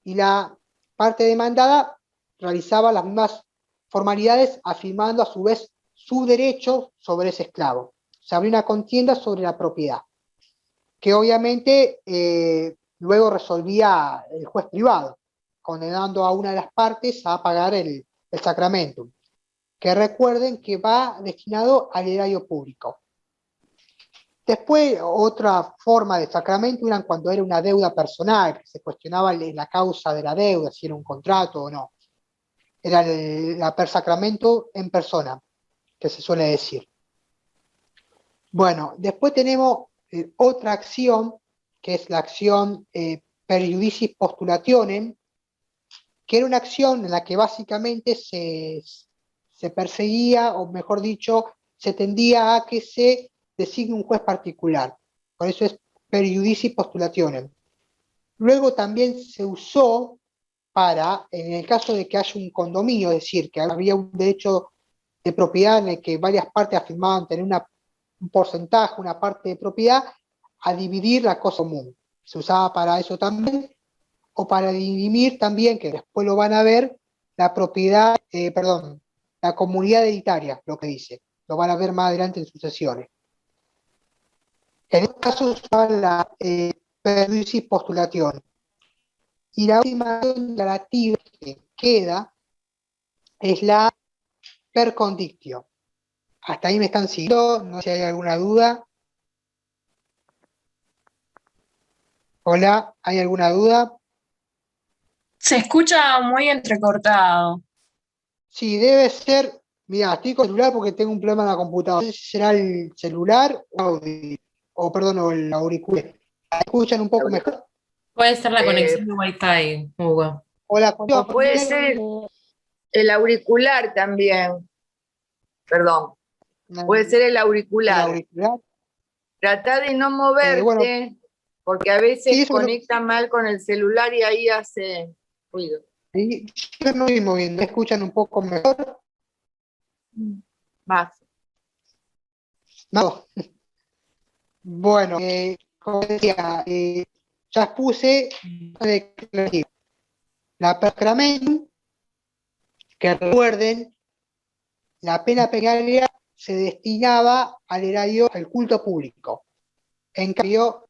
y la parte demandada realizaba las mismas formalidades afirmando a su vez su derecho sobre ese esclavo. Se abrió una contienda sobre la propiedad, que obviamente luego resolvía el juez privado, condenando a una de las partes a pagar el sacramento, que recuerden que va destinado al erario público. Después, otra forma de sacramento era cuando era una deuda personal, que se cuestionaba la causa de la deuda, si era un contrato o no. Era la per sacramento en persona, que se suele decir. Bueno, después tenemos otra acción, que es la acción per iudicis postulationem, que era una acción en la que básicamente se perseguía, o mejor dicho, se tendía a que se designe un juez particular. Por eso es per iudicis postulationem. Luego también se usó para, en el caso de que haya un condominio, es decir, que había un derecho de propiedad en el que varias partes afirmaban tener un porcentaje, una parte de propiedad, a dividir la cosa común. Se usaba para eso también, o para dirimir también, que después lo van a ver, la propiedad, la comunidad hereditaria, lo que dice. Lo van a ver más adelante en sus sesiones. En este caso se usaba la per iudicis postulationem. Y la última acción declarativa que queda es la per condictio. Hasta ahí me están siguiendo, no sé si hay alguna duda. Hola, ¿hay alguna duda? Se escucha muy entrecortado. Sí, debe ser, mira, estoy con el celular porque tengo un problema en la computadora. No sé si será el celular o el auricular. ¿Me escuchan un poco mejor? Puede ser la conexión de Wi-Fi, Hugo. Hola, O puede ser el auricular también. Perdón. Puede ser el auricular. Trata de no moverte, porque a veces sí, conecta mal con el celular y ahí hace ruido. Sí, yo no estoy moviendo, ¿me escuchan un poco mejor? Más. No. Bueno, como decía, ya expuse la per sacramentum, que recuerden, la pena pecuniaria se destinaba al erario, al culto público. En cambio,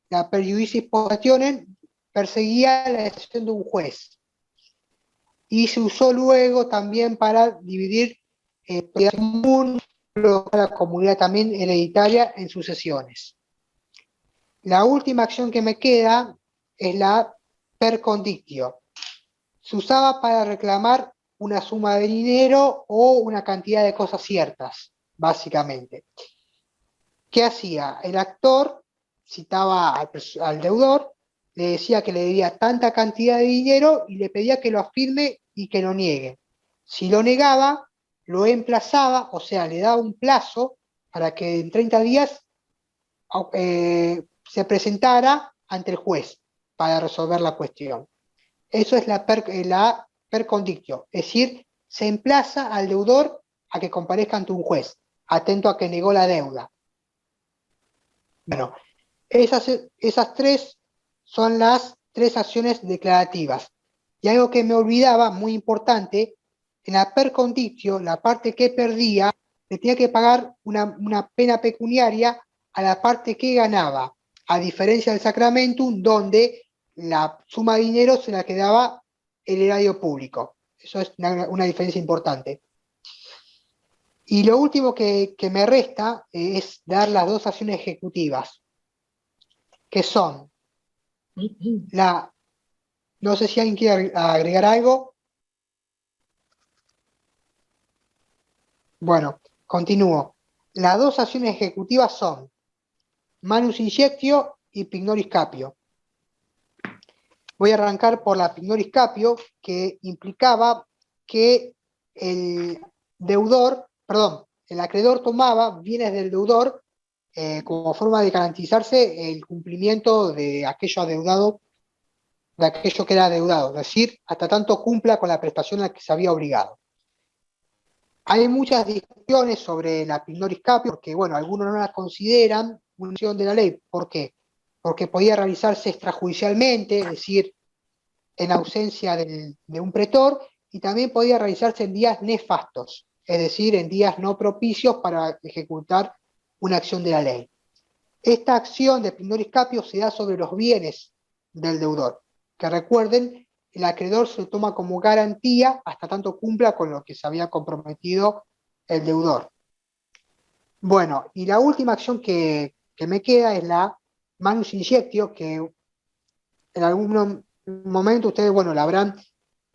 la per iudicis postulationem perseguía la decisión de un juez. Y se usó luego también para dividir propiedad común, la comunidad también hereditaria en sucesiones. La última acción que me queda es la per condictio. Se usaba para reclamar una suma de dinero o una cantidad de cosas ciertas, básicamente. ¿Qué hacía? El actor citaba al deudor, le decía que le debía tanta cantidad de dinero y le pedía que lo afirme y que lo niegue. Si lo negaba, lo emplazaba, o sea, le daba un plazo para que en 30 días se presentara ante el juez para resolver la cuestión. Eso es la per condictio, es decir, se emplaza al deudor a que comparezca ante un juez, atento a que negó la deuda. Bueno, esas tres son las tres acciones declarativas. Y algo que me olvidaba, muy importante, en la per condictio, la parte que perdía, le tenía que pagar una pena pecuniaria a la parte que ganaba, a diferencia del sacramentum, donde la suma de dinero se la quedaba el erario público. Eso es una diferencia importante. Y lo último que me resta es dar las dos acciones ejecutivas, que son no sé si alguien quiere agregar algo. Bueno, continúo. Las dos acciones ejecutivas son manus injectio y pignoris capio. Voy a arrancar por la pignoris capio, que implicaba que el acreedor tomaba bienes del deudor como forma de garantizarse el cumplimiento de aquello adeudado, de aquello que era adeudado, es decir, hasta tanto cumpla con la prestación a la que se había obligado. Hay muchas discusiones sobre la pignoris capio, porque bueno, algunos no la consideran una acción de la ley. ¿Por qué? Porque podía realizarse extrajudicialmente, es decir, en ausencia de un pretor, y también podía realizarse en días nefastos, es decir, en días no propicios para ejecutar una acción de la ley. Esta acción de pignoris capio se da sobre los bienes del deudor, que recuerden, el acreedor se lo toma como garantía hasta tanto cumpla con lo que se había comprometido el deudor. Bueno, y la última acción que me queda es la manus injectio, que en algún momento ustedes, bueno, la habrán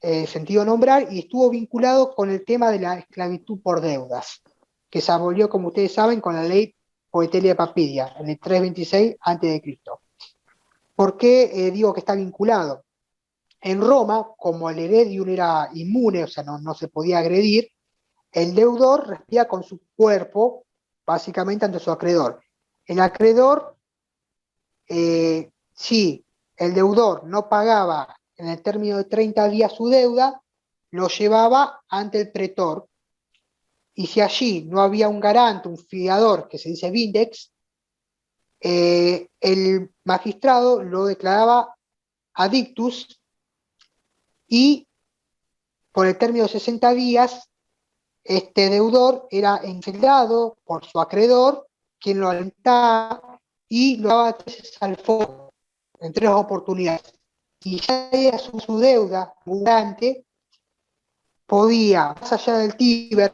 sentido nombrar, y estuvo vinculado con el tema de la esclavitud por deudas, que se abolió, como ustedes saben, con la ley Poetelia Papiria, en el 326 a.C. ¿Por qué digo que está vinculado? En Roma, como el heredium era inmune, o sea, no se podía agredir, el deudor respondía con su cuerpo, básicamente, ante su acreedor. El acreedor, si el deudor no pagaba en el término de 30 días su deuda, lo llevaba ante el pretor, y si allí no había un garante, un fiador, que se dice vindex, el magistrado lo declaraba adictus, y por el término de 60 días, este deudor era encarcelado por su acreedor, quien lo alentaba y lo daba 3 veces al fondo, en 3 oportunidades. Y ya era su deuda abundante, podía, más allá del Tíber,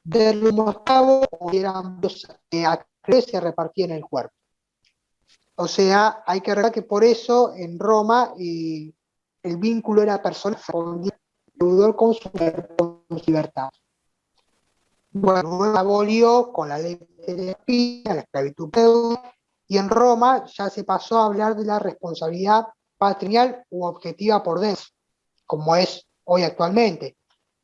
del Moscavo, o eran los acreedores se repartían el cuerpo. O sea, hay que recordar que por eso en Roma el vínculo era personal, el deudor con su libertad. Bueno, luego abolió con la ley de la esclavitud deuda, y en Roma ya se pasó a hablar de la responsabilidad patrimonial u objetiva por deuda, como es hoy actualmente.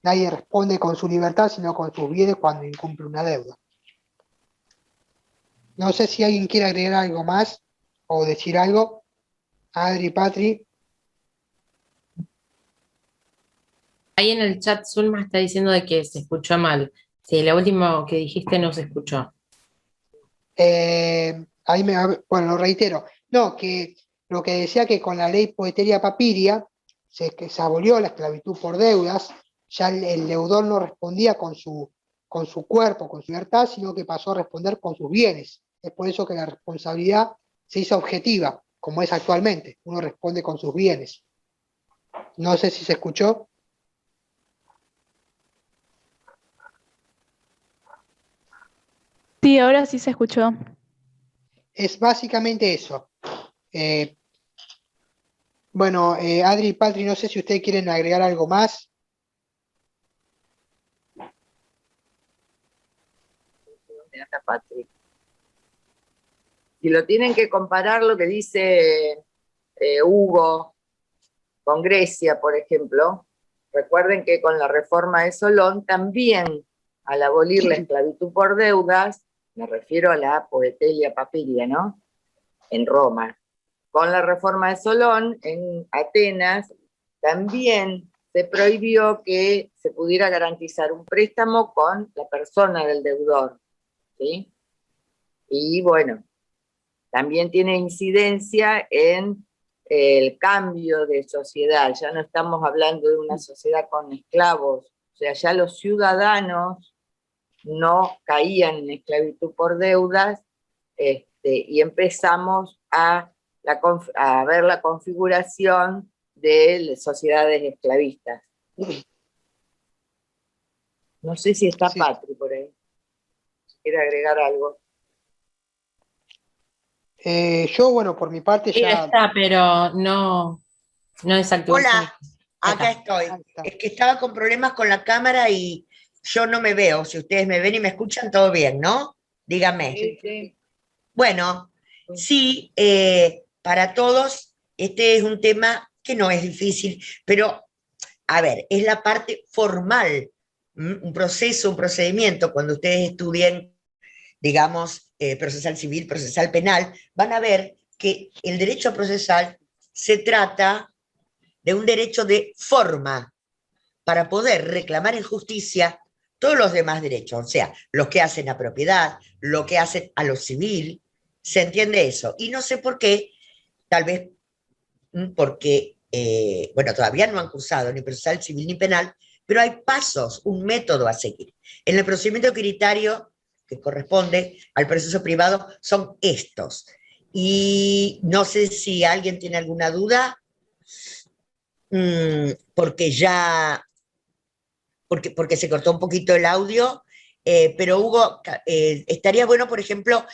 Nadie responde con su libertad, sino con sus bienes cuando incumple una deuda. No sé si alguien quiere agregar algo más o decir algo. Adri, Patri. Ahí en el chat Zulma está diciendo de que se escuchó mal. Sí, lo último que dijiste no se escuchó. Bueno, lo reitero. No, que lo que decía, que con la ley Poetelia Papiria que se abolió la esclavitud por deudas, ya el deudor no respondía con su cuerpo, con su libertad, sino que pasó a responder con sus bienes. Es por eso que la responsabilidad se hizo objetiva, como es actualmente. Uno responde con sus bienes. No sé si se escuchó. Sí, ahora sí se escuchó. Es básicamente eso. Bueno, Adri y Patri, no sé si ustedes quieren agregar algo más. señora Patri. Si lo tienen que comparar lo que dice Hugo con Grecia, por ejemplo, recuerden que con la reforma de Solón también, al abolir la esclavitud por deudas, me refiero a la Poetelia Papiria, ¿no? En Roma. Con la reforma de Solón, en Atenas, también se prohibió que se pudiera garantizar un préstamo con la persona del deudor, ¿sí? Y bueno, también tiene incidencia en el cambio de sociedad. Ya no estamos hablando de una sociedad con esclavos, o sea, ya los ciudadanos no caían en esclavitud por deudas, y empezamos a ver la configuración de sociedades esclavistas. No sé si está Patri por ahí. Si quiere agregar algo. Yo, bueno, por mi parte Sí, ya... está, pero no es actual. Hola, acá estoy. Es que estaba con problemas con la cámara y yo no me veo. Si ustedes me ven y me escuchan, todo bien, ¿no? Dígame. Sí, sí. Bueno, sí, para todos, este es un tema que no es difícil, pero, a ver, es la parte formal, un proceso, un procedimiento. Cuando ustedes estudien, digamos, procesal civil, procesal penal, van a ver que el derecho procesal se trata de un derecho de forma para poder reclamar en justicia todos los demás derechos, o sea, los que hacen a propiedad, lo que hacen a lo civil, ¿se entiende eso? Y no sé por qué, tal vez porque, bueno, todavía no han cursado ni procesal civil ni penal, pero hay pasos, un método a seguir. En el procedimiento quiritario, que corresponde al proceso privado, son estos. Y no sé si alguien tiene alguna duda, porque porque se cortó un poquito el audio, pero Hugo, estaría bueno, por ejemplo,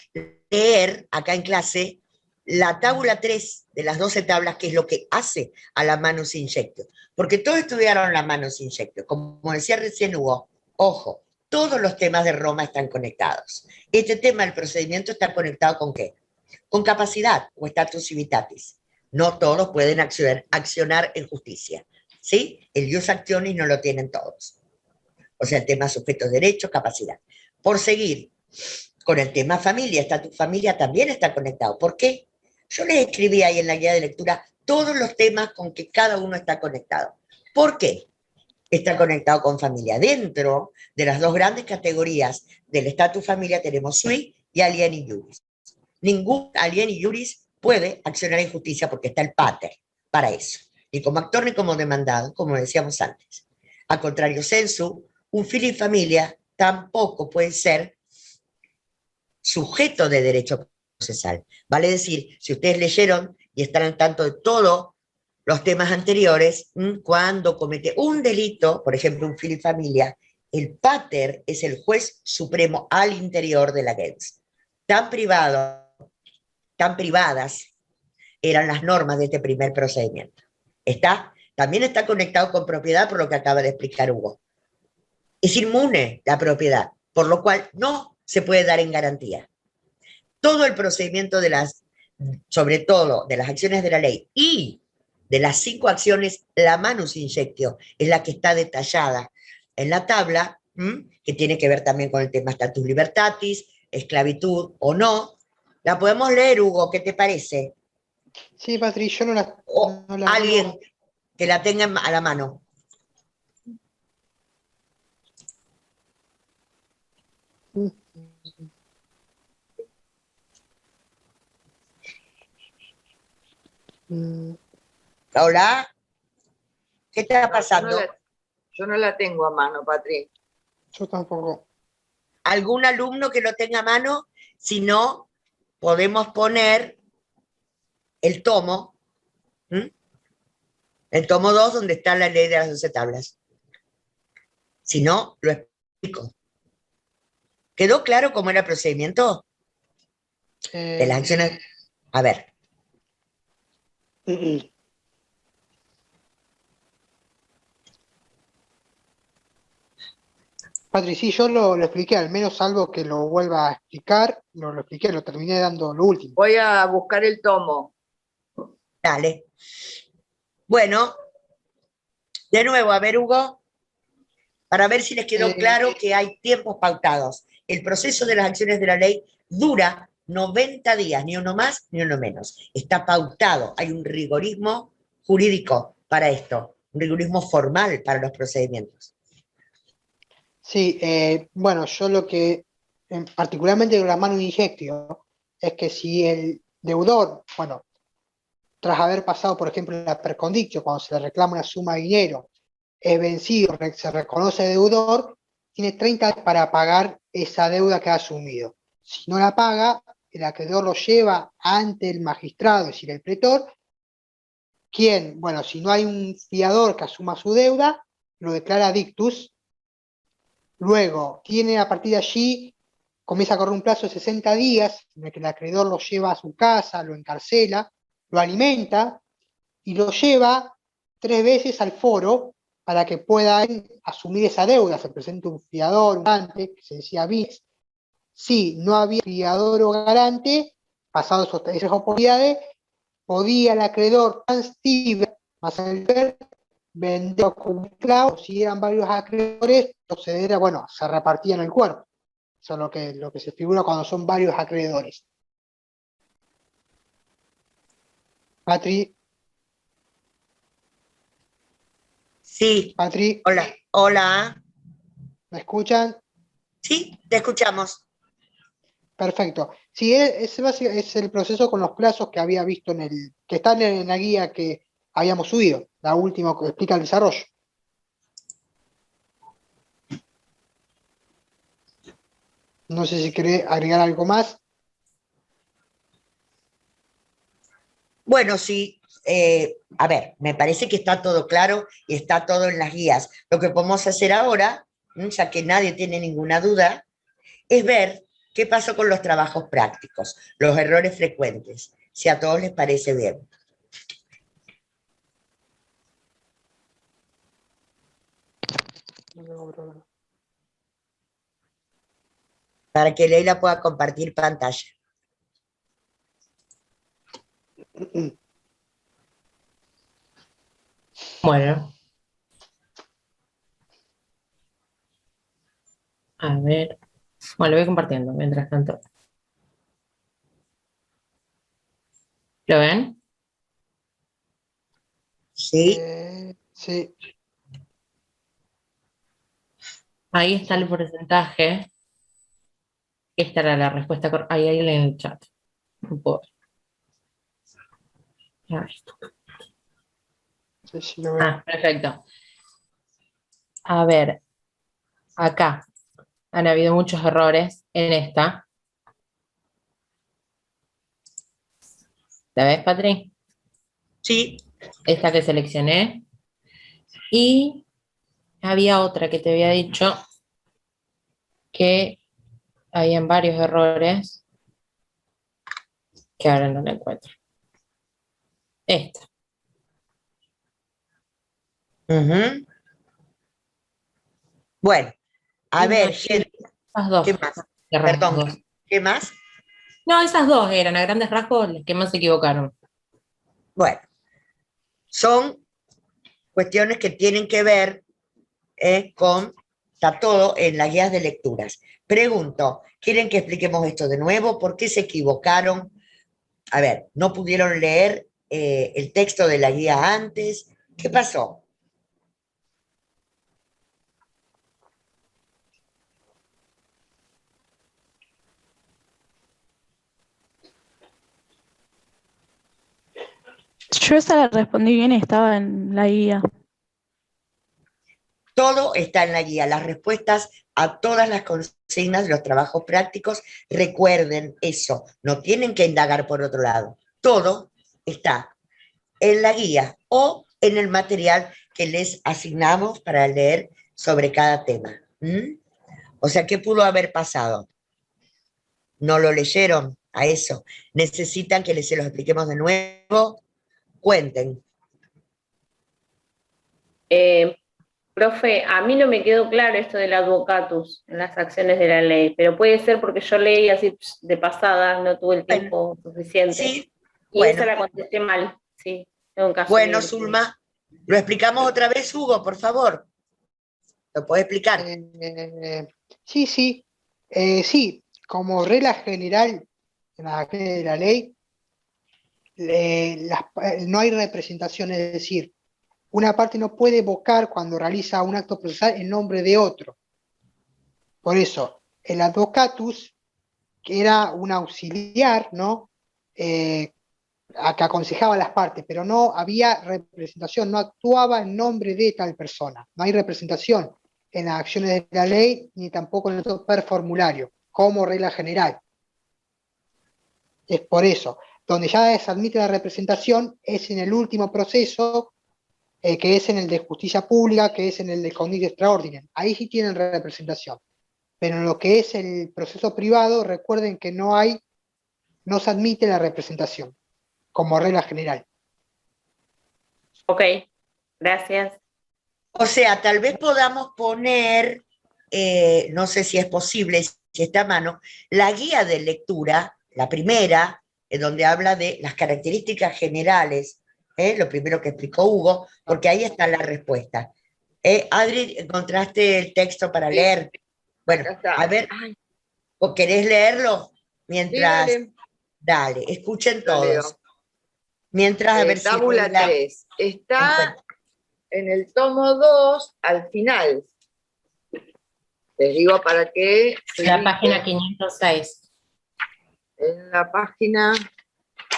leer acá en clase la tabla 3 de las 12 tablas, que es lo que hace a la manus injectio, porque todos estudiaron la manus injectio, como decía recién Hugo, ojo, todos los temas de Roma están conectados. Este tema del procedimiento está conectado ¿con qué? Con capacidad o status civitatis. No todos pueden accionar en justicia, ¿sí? El ius actionis no lo tienen todos. O sea, el tema sujetos, derechos, capacidad. Por seguir con el tema familia, estatus familia también está conectado. ¿Por qué? Yo les escribí ahí en la guía de lectura todos los temas con que cada uno está conectado. ¿Por qué? Está conectado con familia. Dentro de las dos grandes categorías del estatus familia tenemos sui y alieni iuris. Ningún alieni iuris puede accionar en justicia porque está el pater para eso. Ni como actor ni como demandado, como decíamos antes. A contrario sensu, un fili familia tampoco puede ser sujeto de derecho procesal. Vale decir, si ustedes leyeron y están al tanto de todos los temas anteriores, cuando comete un delito, por ejemplo, un fili familia, el pater es el juez supremo al interior de la gens. Tan privadas eran las normas de este primer procedimiento. También está conectado con propiedad, por lo que acaba de explicar Hugo. Es inmune la propiedad, por lo cual no se puede dar en garantía. Todo el procedimiento sobre todo de las acciones de la ley y de las 5 acciones, la manus injectio es la que está detallada en la tabla, que tiene que ver también con el tema status libertatis, esclavitud o no. La podemos leer, Hugo, ¿qué te parece? Sí, Patri, yo no la alguien leo. Que la tenga a la mano. Hola, ¿qué está pasando? Yo no la tengo a mano, Patri. Yo tampoco. ¿Algún alumno que lo tenga a mano? Si no, podemos poner el tomo, el tomo 2, donde está la ley de las 12 tablas. Si no, lo explico. ¿Quedó claro cómo era el procedimiento? De las acciones. A ver. Patri, sí, yo lo expliqué, al menos salvo que lo vuelva a explicar, lo expliqué, lo terminé dando lo último. Voy a buscar el tomo. Dale. Bueno, de nuevo, a ver, Hugo, para ver si les quedó claro que hay tiempos pautados. El proceso de las acciones de la ley dura 90 días, ni uno más ni uno menos. Está pautado, hay un rigorismo jurídico para esto, un rigorismo formal para los procedimientos. Sí, bueno, yo lo que particularmente con la mano indirectio es que si el deudor, bueno, tras haber pasado, por ejemplo, la percondicio, cuando se le reclama una suma de dinero, es vencido, se reconoce deudor, tiene 30 días para pagar esa deuda que ha asumido. Si no la paga, el acreedor lo lleva ante el magistrado, es decir, el pretor, quien, bueno, si no hay un fiador que asuma su deuda, lo declara dictus. Luego, tiene a partir de allí, comienza a correr un plazo de 60 días en el que el acreedor lo lleva a su casa, lo encarcela, lo alimenta y lo lleva 3 veces al foro para que puedan asumir esa deuda. Se presenta un fiador, un garante, que se decía bis. Si no había fiador o garante, pasados esas oportunidades, podía el acreedor transcribir más el ver, vender como esclavo, si eran varios acreedores, proceder a, bueno, se repartían el cuerpo. Eso es lo que se figura cuando son varios acreedores. Patri. Sí. Patri. Hola. Hola. ¿Me escuchan? Sí, te escuchamos. Perfecto. Sí, es el proceso con los plazos que había visto que están en la guía que habíamos subido, la última que explica el desarrollo. No sé si querés agregar algo más. Bueno, sí. A ver, me parece que está todo claro y está todo en las guías. Lo que podemos hacer ahora, ya que nadie tiene ninguna duda, es ver qué pasó con los trabajos prácticos, los errores frecuentes, si a todos les parece bien. Para que Leila pueda compartir pantalla. Bueno. A ver. Bueno, lo voy compartiendo mientras tanto. ¿Lo ven? Sí. Sí. Ahí está el porcentaje. Esta era la respuesta correcta. Ahí hay en el chat. No puedo ver. Perfecto. A ver, acá han habido muchos errores en esta. ¿La ves, Patri? Sí. Esta que seleccioné. Y había otra que te había dicho que habían varios errores que ahora no la encuentro. Esta. Bueno, a ver, gente. Dos. ¿Qué más? Perdón, ¿qué más? No, esas dos eran a grandes rasgos las que más se equivocaron. Bueno, son cuestiones que tienen que ver está todo en las guías de lecturas. Pregunto, ¿quieren que expliquemos esto de nuevo? ¿Por qué se equivocaron? A ver, ¿no pudieron leer el texto de la guía antes? ¿Qué pasó? Yo esa la respondí bien y estaba en la guía. Todo está en la guía, las respuestas a todas las consignas de los trabajos prácticos. Recuerden eso, no tienen que indagar por otro lado. Todo está en la guía o en el material que les asignamos para leer sobre cada tema. O sea, ¿qué pudo haber pasado? ¿No lo leyeron a eso? ¿Necesitan que se los expliquemos de nuevo? Cuenten. Profe, a mí no me quedó claro esto del advocatus en las acciones de la ley, pero puede ser porque yo leí así de pasada, no tuve el tiempo suficiente. Sí, Y bueno. esa la contesté mal, sí. Tengo un caso Bueno, de- Zulma, lo explicamos otra vez, Hugo, por favor. ¿Lo puedes explicar? Sí, sí. Sí, como regla general en las acciones de la ley, no hay representación, es decir, una parte no puede evocar cuando realiza un acto procesal en nombre de otro. Por eso, el advocatus, que era un auxiliar, ¿no? Que aconsejaba a las partes, pero no había representación, no actuaba en nombre de tal persona. No hay representación en las acciones de la ley, ni tampoco en el per formulario, como regla general. Es por eso. Donde ya se admite la representación es en el último proceso, que es en el de justicia pública, que es en el de conditio extraordinario. Ahí sí tienen representación. Pero en lo que es el proceso privado, recuerden que no se admite la representación, como regla general. Ok, gracias. O sea, tal vez podamos poner, no sé si es posible, si está a mano, la guía de lectura, la primera, donde habla de las características generales, lo primero que explicó Hugo, porque ahí está la respuesta. Adri, ¿encontraste el texto para Sí. leer? Bueno, Acá está. a ver, ¿o querés leerlo? Mientras, Sí, dale, escuchen lo todos. leo. Mientras, a ver si Tábula Reila 3. Está encuentra. en el tomo 2 al final. Les digo para que se La ubiquen. página 506. En la página,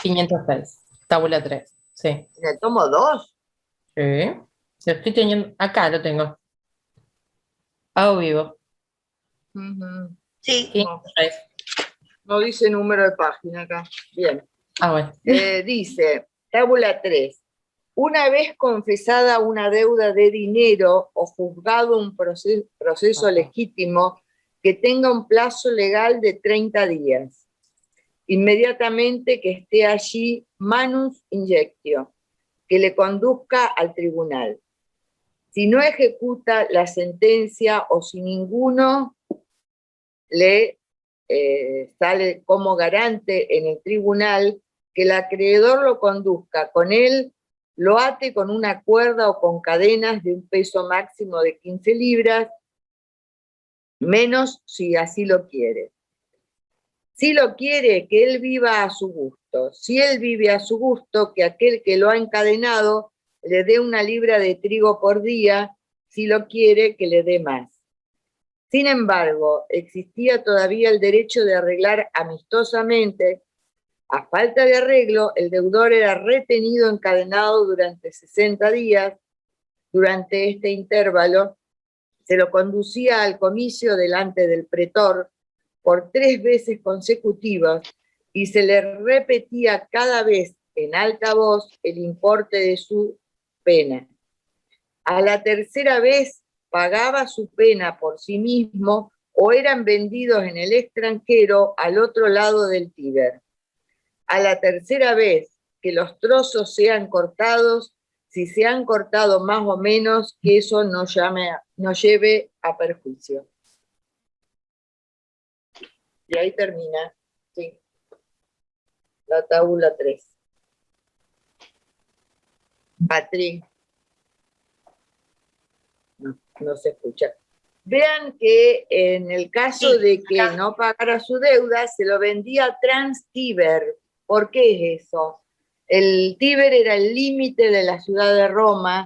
506. Tabula 3. Sí. en el tomo 2. Sí. Lo estoy teniendo. Acá lo tengo. Hago vivo. Sí, 506. No dice número de página acá. Bien. Ah, bueno. Dice, tábula 3. Una vez confesada una deuda de dinero o juzgado un proceso legítimo que tenga un plazo legal de 30 días, inmediatamente que esté allí manus injectio, que le conduzca al tribunal. Si no ejecuta la sentencia o si ninguno le sale como garante en el tribunal, que el acreedor lo conduzca con él, lo ate con una cuerda o con cadenas de un peso máximo de 15 libras, menos si así lo quiere. Si lo quiere, que él viva a su gusto. Si él vive a su gusto, que aquel que lo ha encadenado le dé 1 libra de trigo por día, si lo quiere, que le dé más. Sin embargo, existía todavía el derecho de arreglar amistosamente. A falta de arreglo, el deudor era retenido encadenado durante 60 días. Durante este intervalo, se lo conducía al comicio delante del pretor por 3 veces consecutivas y se le repetía cada vez en alta voz el importe de su pena. A la tercera vez pagaba su pena por sí mismo o eran vendidos en el extranjero al otro lado del Tíber. A la tercera vez que los trozos sean cortados, si se han cortado más o menos, que eso no lleve a perjuicio. Y ahí termina, sí, la tábula 3. Patri. No se escucha. Vean que en el caso de que no pagara su deuda, se lo vendía Trans-Tíber. ¿Por qué es eso? El Tíber era el límite de la ciudad de Roma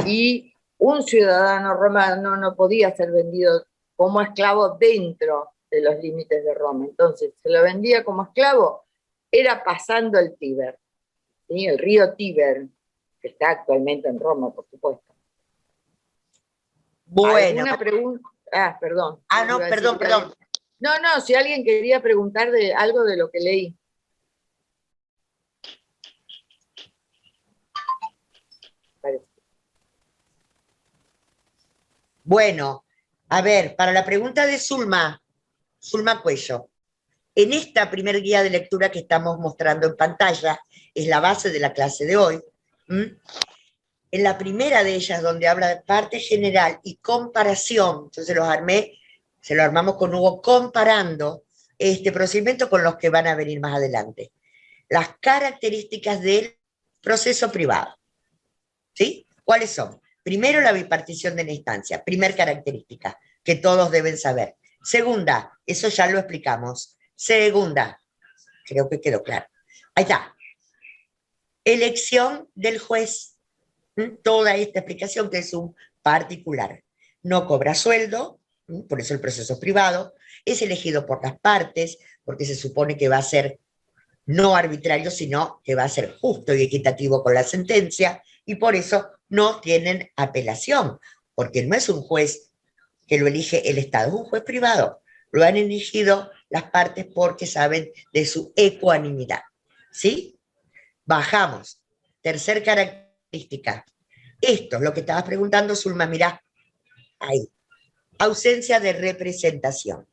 y un ciudadano romano no podía ser vendido como esclavo dentro de los límites de Roma. Entonces, se lo vendía como esclavo, era pasando el Tíber, ¿sí? El río Tíber, que está actualmente en Roma, por supuesto. bueno. ¿Alguna pregunta? Ah, perdón. Ah, no, perdón. No, si alguien quería preguntar de algo de lo que leí. Bueno, a ver, para la pregunta de Zulma Cuello, en esta primer guía de lectura que estamos mostrando en pantalla, es la base de la clase de hoy, en la primera de ellas, donde habla de parte general y comparación, entonces se lo armamos con Hugo comparando este procedimiento con los que van a venir más adelante. Las características del proceso privado. ¿Sí? ¿Cuáles son? Primero, la bipartición de la instancia, primer característica que todos deben saber. Segunda, eso ya lo explicamos. Segunda, creo que quedó claro. Ahí está. Elección del juez. Toda esta explicación que es un particular. No cobra sueldo, por eso el proceso es privado, es elegido por las partes, porque se supone que va a ser no arbitrario, sino que va a ser justo y equitativo con la sentencia, y por eso no tienen apelación, porque no es un juez que lo elige el Estado, es un juez privado. Lo han elegido las partes porque saben de su ecuanimidad. ¿Sí? Bajamos. Tercer característica. Esto es lo que estabas preguntando, Zulma, mirá. Ahí. Ausencia de representación.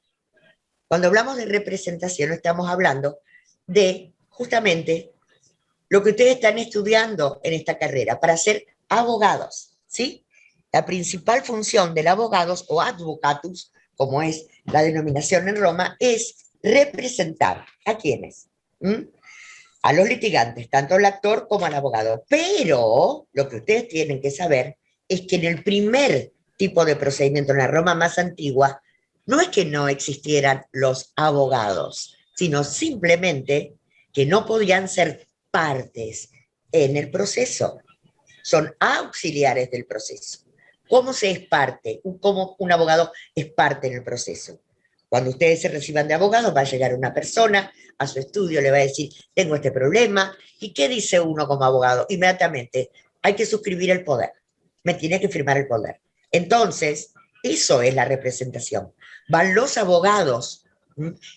Cuando hablamos de representación, estamos hablando de justamente lo que ustedes están estudiando en esta carrera para ser abogados, ¿sí? La principal función del abogado o advocatus, como es la denominación en Roma, es representar ¿a quiénes? A los litigantes, tanto al actor como al abogado. Pero lo que ustedes tienen que saber es que en el primer tipo de procedimiento, en la Roma más antigua, no es que no existieran los abogados, sino simplemente que no podían ser partes en el proceso. Son auxiliares del proceso. ¿Cómo se es parte? ¿Cómo un abogado es parte en el proceso? Cuando ustedes se reciban de abogados, va a llegar una persona a su estudio, le va a decir, tengo este problema, ¿y qué dice uno como abogado? Inmediatamente, hay que suscribir el poder, me tiene que firmar el poder. Entonces, eso es la representación. Van los abogados,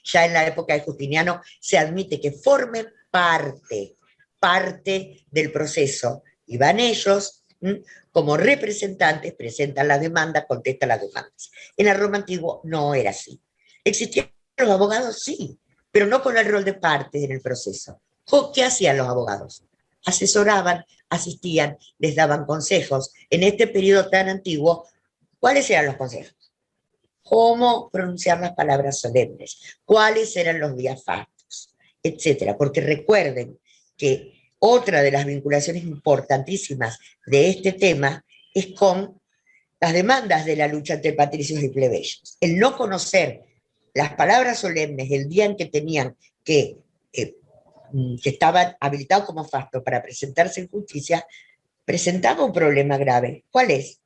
ya en la época de Justiniano se admite que formen parte del proceso, y van ellos como representantes, presentan las demandas, contestan las demandas. En el Roma antiguo no era así. ¿Existían los abogados? Sí, pero no con el rol de parte en el proceso. ¿Qué hacían los abogados? Asesoraban, asistían, les daban consejos. En este periodo tan antiguo, ¿cuáles eran los consejos? Cómo pronunciar las palabras solemnes, cuáles eran los días fastos, etcétera. Porque recuerden que otra de las vinculaciones importantísimas de este tema es con las demandas de la lucha entre patricios y plebeyos. El no conocer las palabras solemnes el día en que tenían que estaban habilitados como fasto para presentarse en justicia, presentaba un problema grave. ¿Cuál es?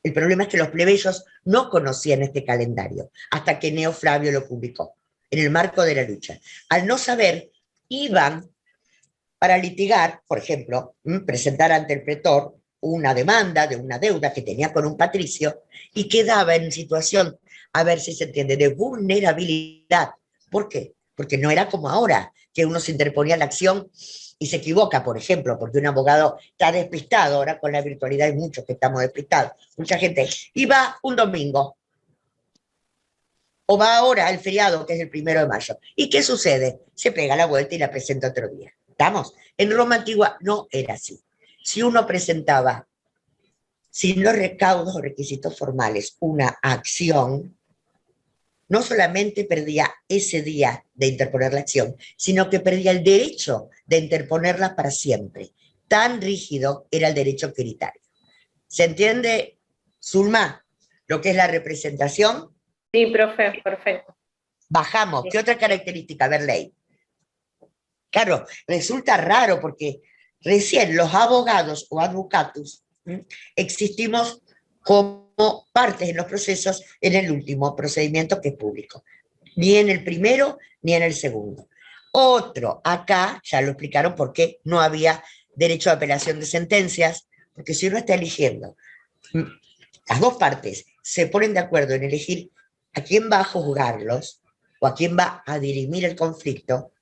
El problema es que los plebeyos no conocían este calendario hasta que Gneo Flavio lo publicó en el marco de la lucha. Al no saber, iban para litigar, por ejemplo, presentar ante el pretor una demanda de una deuda que tenía con un patricio y quedaba en situación, a ver si se entiende, de vulnerabilidad. ¿Por qué? Porque no era como ahora, que uno se interponía en la acción y se equivoca, por ejemplo, porque un abogado está despistado, ahora con la virtualidad hay muchos que estamos despistados, mucha gente, y va un domingo, o va ahora el feriado, que es el 1 de mayo. ¿Y qué sucede? Se pega la vuelta y la presenta otro día. ¿Estamos? En Roma antigua no era así. Si uno presentaba, sin los recaudos o requisitos formales, una acción, no solamente perdía ese día de interponer la acción, sino que perdía el derecho de interponerla para siempre. Tan rígido era el derecho quiritario. ¿Se entiende, Zulma, lo que es la representación? Sí, profe, perfecto. Bajamos. ¿Qué otra característica? A ver, ley. Claro, resulta raro porque recién los abogados o advocatus existimos como partes en los procesos en el último procedimiento que es público. Ni en el primero ni en el segundo. Otro, acá ya lo explicaron por qué no había derecho a apelación de sentencias, porque si uno está eligiendo, las dos partes se ponen de acuerdo en elegir a quién va a juzgarlos o a quién va a dirimir el conflicto,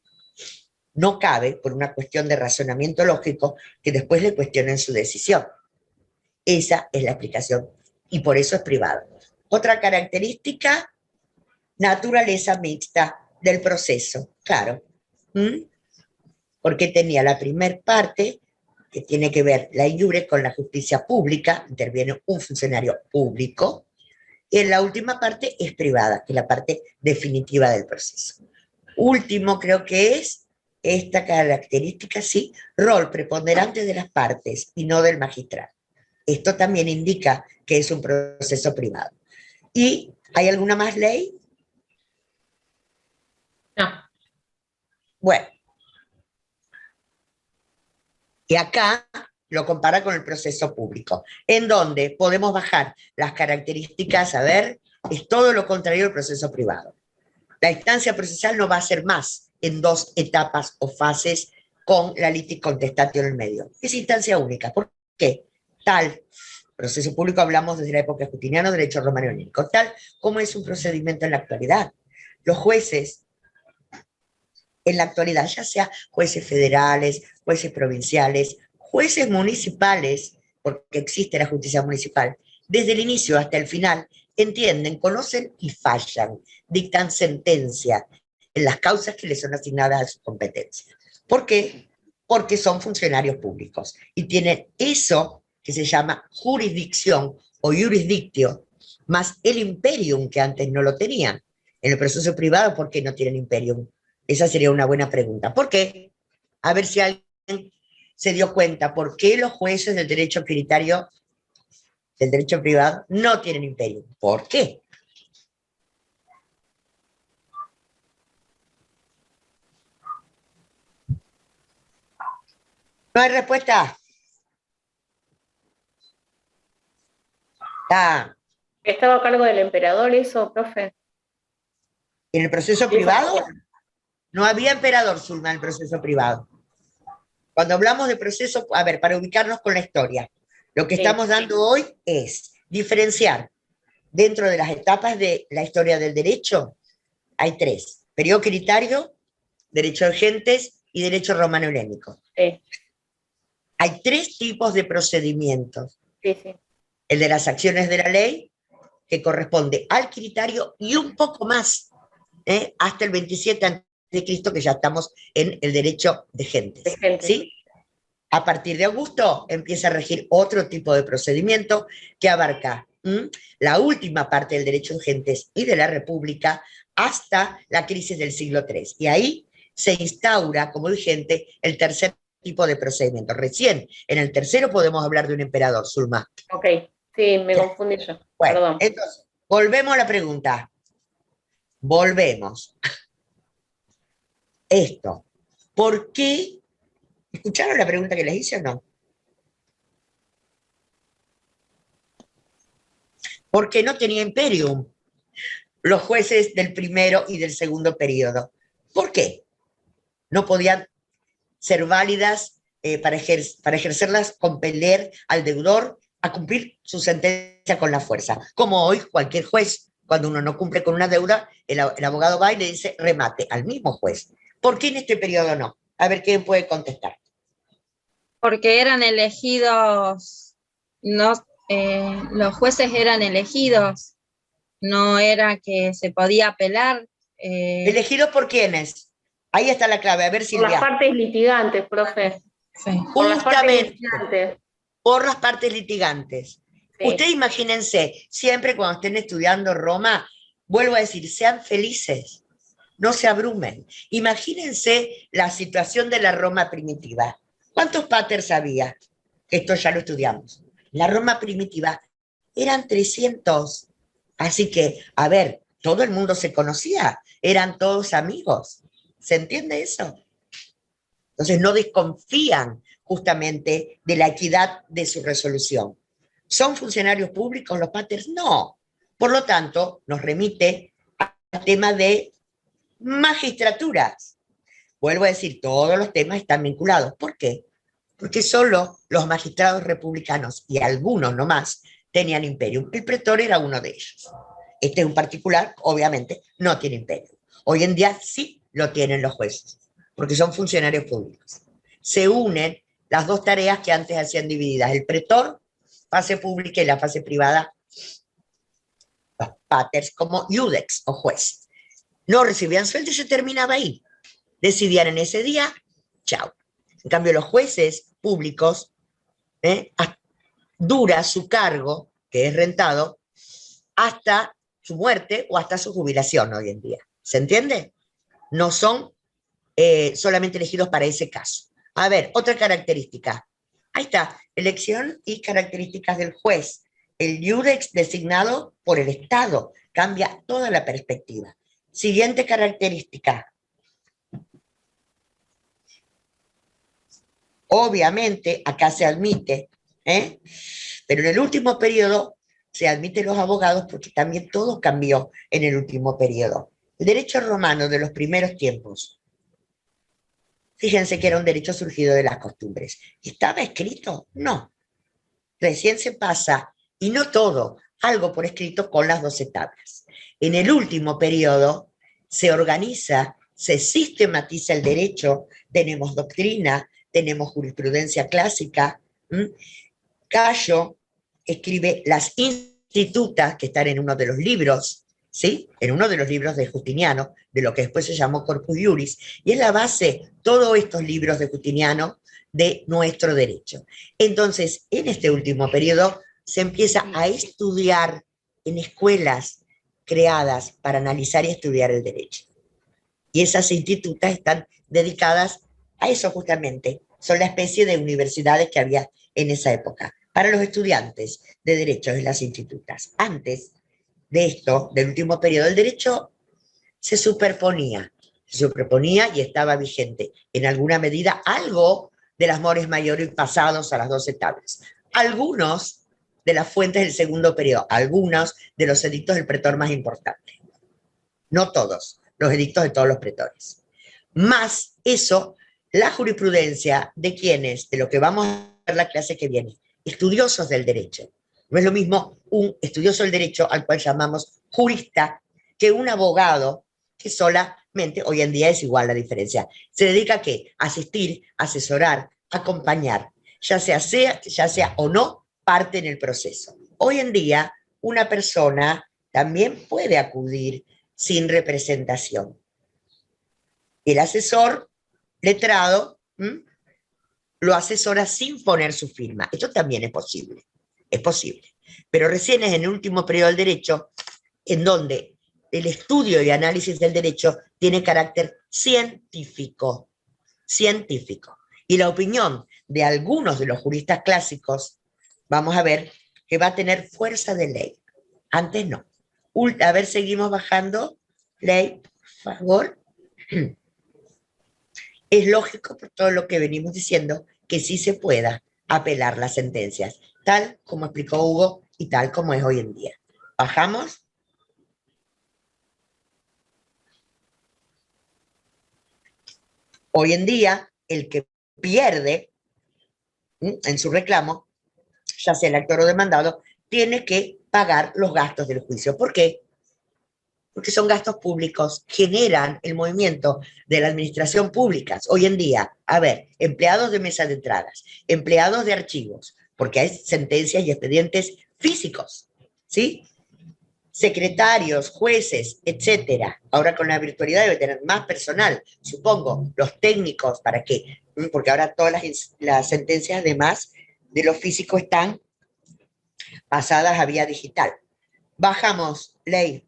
no cabe, por una cuestión de razonamiento lógico, que después le cuestionen su decisión. Esa es la explicación, y por eso es privado. Otra característica, naturaleza mixta del proceso, claro. Porque tenía la primer parte, que tiene que ver la iure con la justicia pública, interviene un funcionario público, y en la última parte es privada, que es la parte definitiva del proceso. Último creo que es esta característica, sí, rol preponderante de las partes y no del magistrado. Esto también indica que es un proceso privado. ¿Y hay alguna más ley? No. Bueno. Y acá lo compara con el proceso público, en donde podemos bajar las características, a ver, es todo lo contrario al proceso privado. La instancia procesal no va a ser más en 2 etapas o fases con la litis contestatio en el medio. Es instancia única. ¿Por qué? Tal proceso público, hablamos desde la época justiniana, derecho romano helénico, tal como es un procedimiento en la actualidad. Los jueces en la actualidad, ya sea jueces federales, jueces provinciales, jueces municipales, porque existe la justicia municipal, desde el inicio hasta el final, entienden, conocen y fallan, dictan sentencia en las causas que les son asignadas a su competencia. ¿Por qué? Porque son funcionarios públicos y tienen eso que se llama jurisdicción o jurisdictio, más el imperium que antes no lo tenían. En el proceso privado, ¿por qué no tienen imperium? Esa sería una buena pregunta. ¿Por qué? A ver si alguien se dio cuenta por qué los jueces del derecho equitario, del derecho privado, no tienen imperio. ¿Por qué? ¿No hay respuesta? ¿Estaba a cargo del emperador eso, profe? ¿En el proceso privado? No había emperador, Zulma, en el proceso privado. Cuando hablamos de proceso, a ver, para ubicarnos con la historia, lo que estamos dando hoy es diferenciar dentro de las etapas de la historia del derecho, hay 3, periodo equitario, derecho de gentes y derecho romano helénico. Sí. Hay 3 tipos de procedimientos. Sí, sí. El de las acciones de la ley, que corresponde al criterio y un poco más, hasta el 27 a.C., que ya estamos en el derecho de gentes. ¿Sí? A partir de Augusto empieza a regir otro tipo de procedimiento que abarca la última parte del derecho de gentes y de la República hasta la crisis del siglo III. Y ahí se instaura como vigente el tercer tipo de procedimiento. Recién en el tercero podemos hablar de un emperador, Zulma. Ok, sí, me confundí yo. Bueno, perdón. entonces, volvemos a la pregunta. Volvemos. Esto. ¿Por qué? ¿Escucharon la pregunta que les hice o no? Porque no tenía imperium los jueces del primero y del segundo periodo. ¿Por qué? No podían ser válidas para ejercerlas, compeler al deudor a cumplir su sentencia con la fuerza. Como hoy cualquier juez, cuando uno no cumple con una deuda, el abogado va y le dice remate al mismo juez. ¿Por qué en este periodo no? A ver quién puede contestar. Porque eran elegidos, no, los jueces eran elegidos, no era que se podía apelar. ¿Elegidos por quiénes? Ahí está la clave, a ver Silvia. Por las partes litigantes, profe. Sí. Por las partes Justamente, litigantes. por las partes litigantes. Sí. Ustedes imagínense, siempre cuando estén estudiando Roma, vuelvo a decir, sean felices, no se abrumen. Imagínense la situación de la Roma primitiva. ¿Cuántos paters había? Esto ya lo estudiamos. La Roma primitiva eran 300. Así que, a ver, todo el mundo se conocía, eran todos amigos. ¿Se entiende eso? Entonces no desconfían justamente de la equidad de su resolución. ¿Son funcionarios públicos los paters? No. Por lo tanto, nos remite al tema de magistraturas. Vuelvo a decir, todos los temas están vinculados. ¿Por qué? Porque solo los magistrados republicanos, y algunos nomás, tenían imperium. El pretor era uno de ellos. Este en particular, obviamente, no tiene imperium. Hoy en día sí lo tienen los jueces, porque son funcionarios públicos. Se unen las 2 tareas que antes hacían divididas. El pretor, fase pública, y la fase privada, los paters como iudex o juez. No recibían sueldo y se terminaba ahí. Decidían en ese día, chao. En cambio, los jueces públicos, dura su cargo, que es rentado, hasta su muerte o hasta su jubilación hoy en día. ¿Se entiende? No son solamente elegidos para ese caso. A ver, otra característica. Ahí está, elección y características del juez. El iudex designado por el Estado cambia toda la perspectiva. Siguiente característica. Obviamente, acá se admite, pero en el último periodo se admiten los abogados porque también todo cambió en el último periodo. El derecho romano de los primeros tiempos, fíjense que era un derecho surgido de las costumbres. ¿Estaba escrito? No. Recién se pasa, y no todo, algo por escrito con las 12 tablas. En el último periodo se organiza, se sistematiza el derecho, tenemos doctrina, tenemos jurisprudencia clásica. Cayo escribe las institutas, que están en uno de los libros, ¿sí? En uno de los libros de Justiniano, de lo que después se llamó Corpus Iuris, y es la base, todos estos libros de Justiniano, de nuestro derecho. Entonces, en este último periodo, se empieza a estudiar en escuelas creadas para analizar y estudiar el derecho. Y esas institutas están dedicadas a eso justamente. Son la especie de universidades que había en esa época para los estudiantes de derecho en las institutas. Antes de esto, del último periodo, el derecho se superponía y estaba vigente en alguna medida algo de las mores mayores pasados a las 12 tablas. Algunos de las fuentes del segundo periodo, algunos de los edictos del pretor más importante. No todos, los edictos de todos los pretores. Más eso, la jurisprudencia de quienes, de lo que vamos a ver la clase que viene, estudiosos del derecho. No es lo mismo un estudioso del derecho al cual llamamos jurista que un abogado que solamente, hoy en día es igual la diferencia, se dedica a ¿qué? Asistir, asesorar, acompañar, ya sea o no parte en el proceso. Hoy en día una persona también puede acudir sin representación. El asesor letrado lo asesora sin poner su firma. Esto también es posible, pero recién es en el último periodo del derecho en donde el estudio y análisis del derecho tiene carácter científico, y la opinión de algunos de los juristas clásicos, vamos a ver, que va a tener fuerza de ley. Antes no. A ver, seguimos bajando. Ley, por favor. Es lógico, por todo lo que venimos diciendo, que sí se pueda apelar las sentencias, tal como explicó Hugo y tal como es hoy en día. Bajamos. Hoy en día, el que pierde en su reclamo, ya sea el actor o demandado, tiene que pagar los gastos del juicio. ¿Por qué? Porque son gastos públicos, generan el movimiento de la administración pública. Hoy en día, a ver, empleados de mesa de entradas, empleados de archivos, porque hay sentencias y expedientes físicos, ¿sí? Secretarios, jueces, etcétera. Ahora con la virtualidad debe tener más personal, supongo, los técnicos, ¿para qué? Porque ahora todas las sentencias, además de lo físico, están pasadas a vía digital. Bajamos, ley.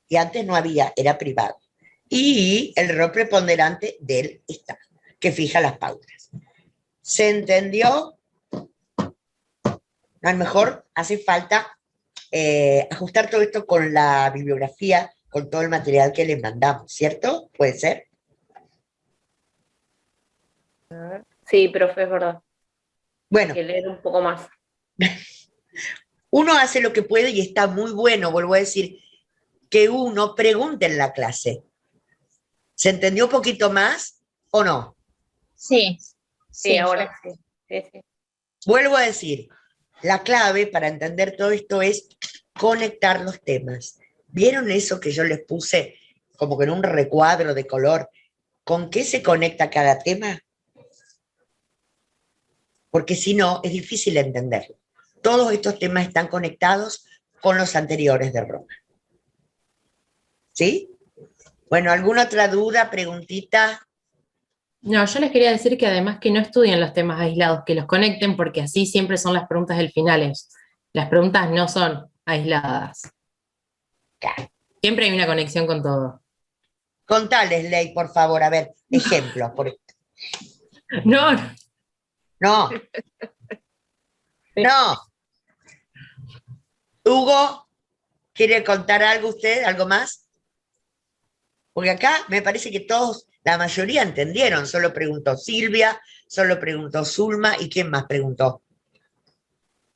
Y antes no había, era privado. Y el rol preponderante del Estado, que fija las pautas. ¿Se entendió? A lo mejor hace falta ajustar todo esto con la bibliografía, con todo el material que les mandamos, ¿cierto? ¿Puede ser? Sí, profe, es verdad. Bueno. Hay que leer un poco más. Uno hace lo que puede y está muy bueno, vuelvo a decir, que uno pregunte en la clase. ¿Se entendió un poquito más o no? Sí. Sí, ahora sí. Sí. Vuelvo a decir, la clave para entender todo esto es conectar los temas. ¿Vieron eso que yo les puse como que en un recuadro de color? ¿Con qué se conecta cada tema? Porque si no, es difícil entenderlo. Todos estos temas están conectados con los anteriores de Roma. ¿Sí? Bueno, ¿alguna otra duda, preguntita? No, yo les quería decir que además que no estudien los temas aislados, que los conecten porque así siempre son las preguntas del finales. Las preguntas no son aisladas. Siempre hay una conexión con todo. Contales, Ley, por favor, a ver, ejemplos. No, No. No. Hugo, ¿quiere contar algo usted? ¿Algo más? Porque acá me parece que todos, la mayoría entendieron. Solo preguntó Silvia, solo preguntó Zulma, ¿y quién más preguntó?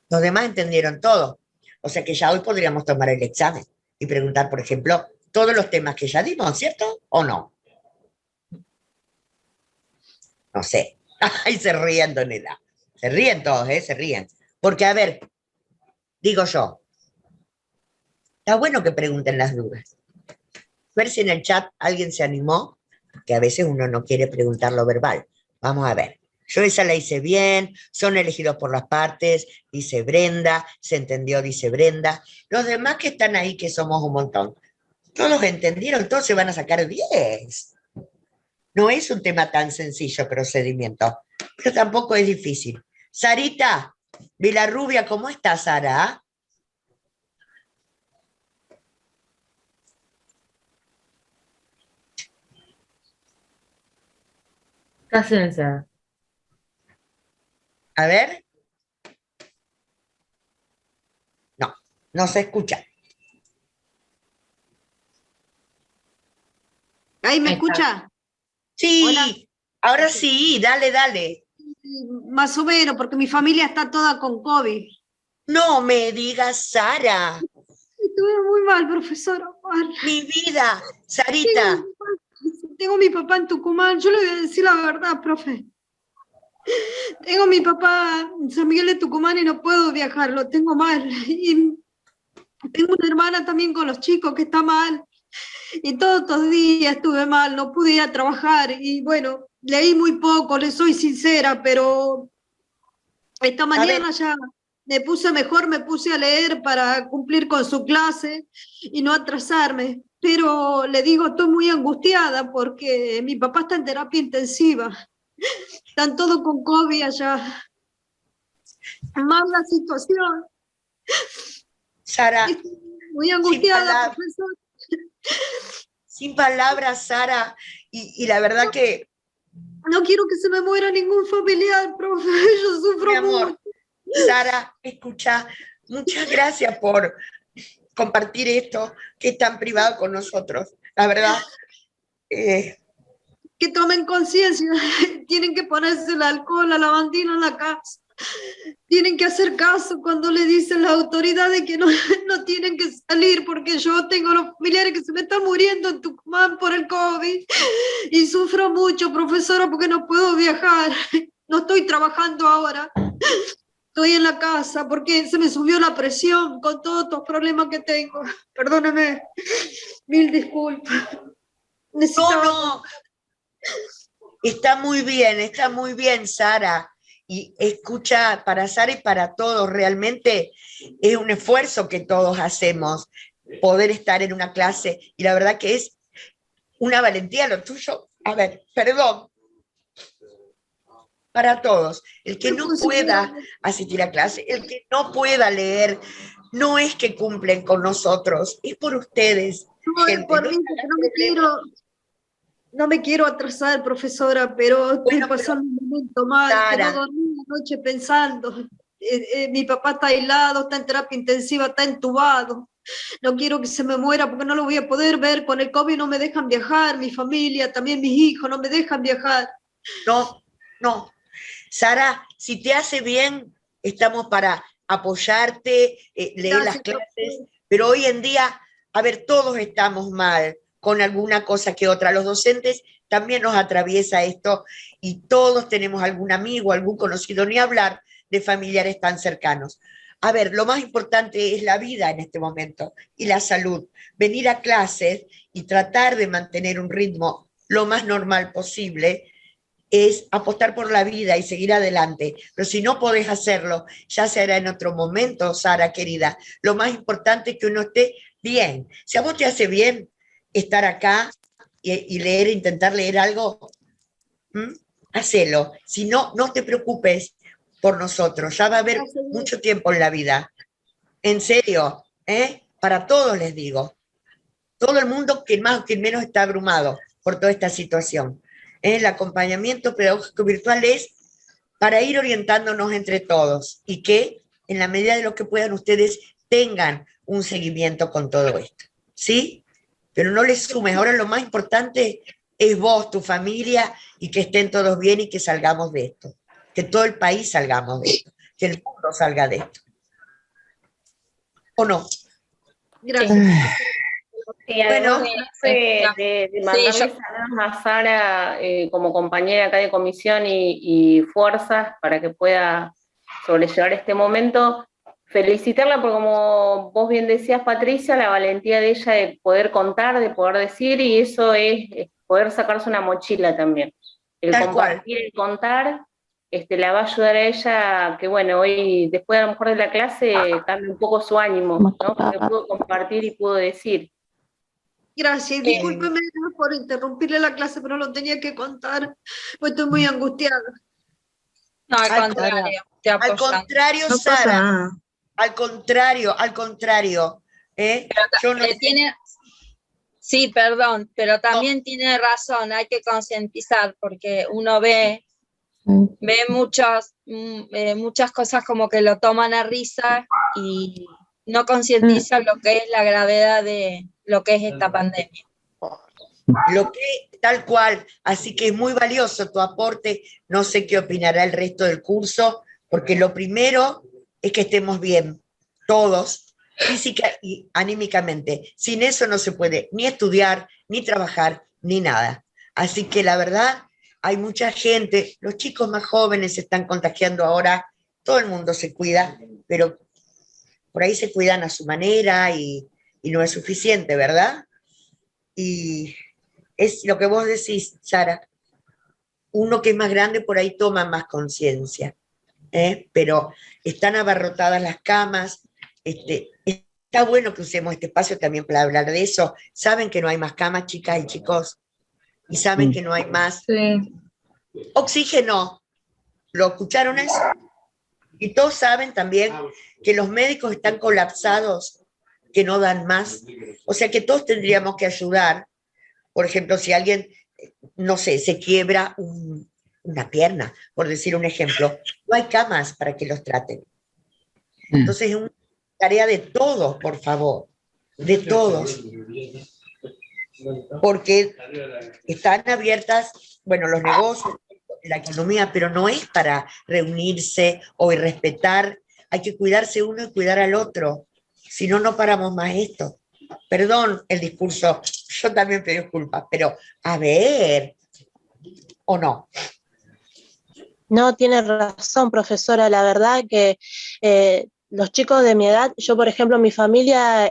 Los demás entendieron todo. O sea que ya hoy podríamos tomar el examen y preguntar, por ejemplo, todos los temas que ya dimos, ¿cierto? ¿O no? No sé. Ay, se ríen, Donela. Se ríen todos, ¿eh? Se ríen. Porque, a ver, digo yo, está bueno que pregunten las dudas. Ver si en el chat alguien se animó, que a veces uno no quiere preguntar lo verbal. Vamos a ver. Yo esa la hice bien, son elegidos por las partes, dice Brenda, se entendió, dice Brenda. Los demás que están ahí, que somos un montón, todos entendieron, todos se van a sacar 10. No es un tema tan sencillo, procedimiento, pero tampoco es difícil. Sarita Vilarrubia, ¿cómo estás, Sara? cállense. A ver. No, no se escucha. ¿Ahí me Ahí está. escucha? Sí, Hola. ahora sí, dale, dale. Más o menos, porque mi familia está toda con COVID. No me digas, Sara, Estuve muy mal, profesora. Mal. mi vida, Sarita. Tengo mi papá en Tucumán. Yo le voy a decir la verdad, profe. Tengo mi papá en San Miguel de Tucumán y no puedo viajar, lo tengo mal. Y tengo una hermana también con los chicos que está mal. Y todos estos días estuve mal, no pude ir a trabajar. Y bueno, leí muy poco, le soy sincera, pero esta mañana ya me puse mejor, me puse a leer para cumplir con su clase y no atrasarme. Pero le digo, estoy muy angustiada porque mi papá está en terapia intensiva. Están todos con COVID allá. Más la situación. Sara, Estoy muy angustiada, profesor. Sin palabras, Sara, y la verdad que, No quiero que se me muera ningún familiar, profe. Yo mi sufro amor, mucho. Sara, escucha, muchas gracias por compartir esto que es tan privado con nosotros. La verdad, Que tomen conciencia. Tienen que ponerse el alcohol, la lavandina en la casa. Tienen que hacer caso cuando le dicen las autoridades que no, no tienen que salir, porque yo tengo los familiares que se me están muriendo en Tucumán por el COVID y sufro mucho, profesora, porque no puedo viajar. No estoy trabajando ahora. Estoy en la casa porque se me subió la presión con todos estos problemas que tengo. Perdóname. Mil disculpas. no, está muy bien, Sara. Y escucha, para Sara y para todos, realmente es un esfuerzo que todos hacemos, poder estar en una clase, y la verdad que es una valentía lo tuyo. A ver, perdón, para todos, el que no pueda asistir a clase, el que no pueda leer, no es que cumplen con nosotros, es por ustedes. No, gente, por mí, no me quiero atrasar, profesora, pero estoy pasando un momento mal, que no dormí la noche pensando. Mi papá está aislado, está en terapia intensiva, está entubado. No quiero que se me muera porque no lo voy a poder ver. Con el COVID no me dejan viajar, mi familia, también mis hijos no me dejan viajar. No. Sara, si te hace bien, estamos para apoyarte, leer las clases, pero hoy en día, a ver, todos estamos mal con alguna cosa que otra. Los docentes también nos atraviesa esto y todos tenemos algún amigo, algún conocido, ni hablar de familiares tan cercanos. A ver, lo más importante es la vida en este momento y la salud. Venir a clases y tratar de mantener un ritmo lo más normal posible es apostar por la vida y seguir adelante. Pero si no podés hacerlo, ya se hará en otro momento, Sara, querida. Lo más importante es que uno esté bien. Si a vos te hace bien estar acá y leer, intentar leer algo, Hacelo. Si no, no te preocupes por nosotros. Ya va a haber mucho tiempo en la vida. En serio, para todos les digo. Todo el mundo, que más o que menos, está abrumado por toda esta situación. El acompañamiento pedagógico virtual es para ir orientándonos entre todos y que en la medida de lo que puedan ustedes tengan un seguimiento con todo esto, ¿sí? Pero no les sumes. Ahora lo más importante es vos, tu familia, y que estén todos bien y que salgamos de esto. Que todo el país salgamos de esto. Que el mundo salga de esto. ¿O no? Gracias. Sí, además, de mandarle saludos a Sara como compañera acá de comisión y fuerzas para que pueda sobrellevar este momento. Felicitarla por, como vos bien decías, Patricia, la valentía de ella de poder contar, de poder decir, y eso es poder sacarse una mochila también. El Tal compartir, el contar, la va a ayudar a ella, que bueno, hoy, después a lo mejor de la clase, cambie un poco su ánimo, ¿no? Porque pudo compartir y pudo decir. Gracias, discúlpeme por interrumpirle la clase, pero lo tenía que contar, pues estoy muy angustiada. No, al contrario, te apoyo. Al contrario, No pasa Sara. nada. Al contrario. Yo no Sí, perdón, pero también tiene razón, hay que concientizar, porque uno ve muchas cosas como que lo toman a risa y no concientiza lo que es la gravedad de lo que es esta pandemia. Lo que tal cual, así que es muy valioso tu aporte. No sé qué opinará el resto del curso, porque lo primero es que estemos bien, todos, física y anímicamente. Sin eso no se puede ni estudiar, ni trabajar, ni nada. Así que la verdad, hay mucha gente, los chicos más jóvenes se están contagiando ahora, todo el mundo se cuida, pero por ahí se cuidan a su manera y no es suficiente, ¿verdad? Y es lo que vos decís, Sara, uno que es más grande por ahí toma más conciencia, pero están abarrotadas las camas, está bueno que usemos este espacio también para hablar de eso. Saben que no hay más camas, chicas y chicos, y saben que no hay más oxígeno. ¿Lo escucharon eso? Y todos saben también que los médicos están colapsados, que no dan más. O sea que todos tendríamos que ayudar. Por ejemplo, si alguien, no sé, se quiebra una pierna, por decir un ejemplo, no hay camas para que los traten. Entonces es una tarea de todos, por favor, de todos. Porque están abiertas, bueno, los negocios, la economía, pero no es para reunirse o irrespetar. Hay que cuidarse uno y cuidar al otro. Si no, no paramos más esto. Perdón el discurso, yo también pedí disculpas, pero a ver, ¿o no? No, tiene razón, profesora. La verdad que los chicos de mi edad, yo por ejemplo, mi familia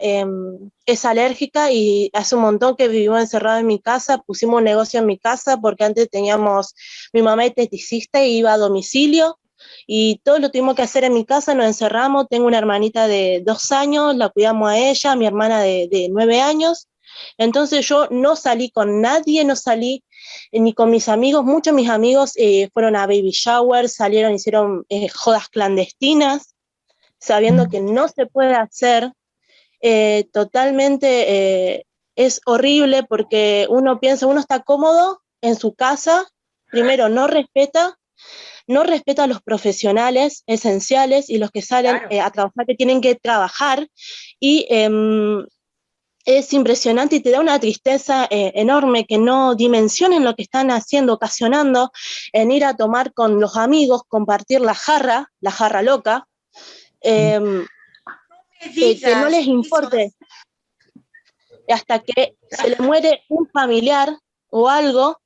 es alérgica y hace un montón que vivimos encerrados en mi casa, pusimos un negocio en mi casa porque antes mi mamá es esteticista y iba a domicilio y todo lo tuvimos que hacer en mi casa, nos encerramos. Tengo una hermanita de 2 años, la cuidamos a ella, mi hermana de 9 años, entonces yo no salí con nadie, no salí ni con mis amigos. Muchos de mis amigos fueron a baby shower, salieron, hicieron jodas clandestinas, sabiendo que no se puede hacer. Totalmente es horrible porque uno piensa, uno está cómodo en su casa, primero no respeta a los profesionales esenciales y los que salen a trabajar, que tienen que trabajar, y es impresionante y te da una tristeza enorme que no dimensionen lo que están haciendo, ocasionando en ir a tomar con los amigos, compartir la jarra loca, que no les importe hasta que se le muere un familiar o algo,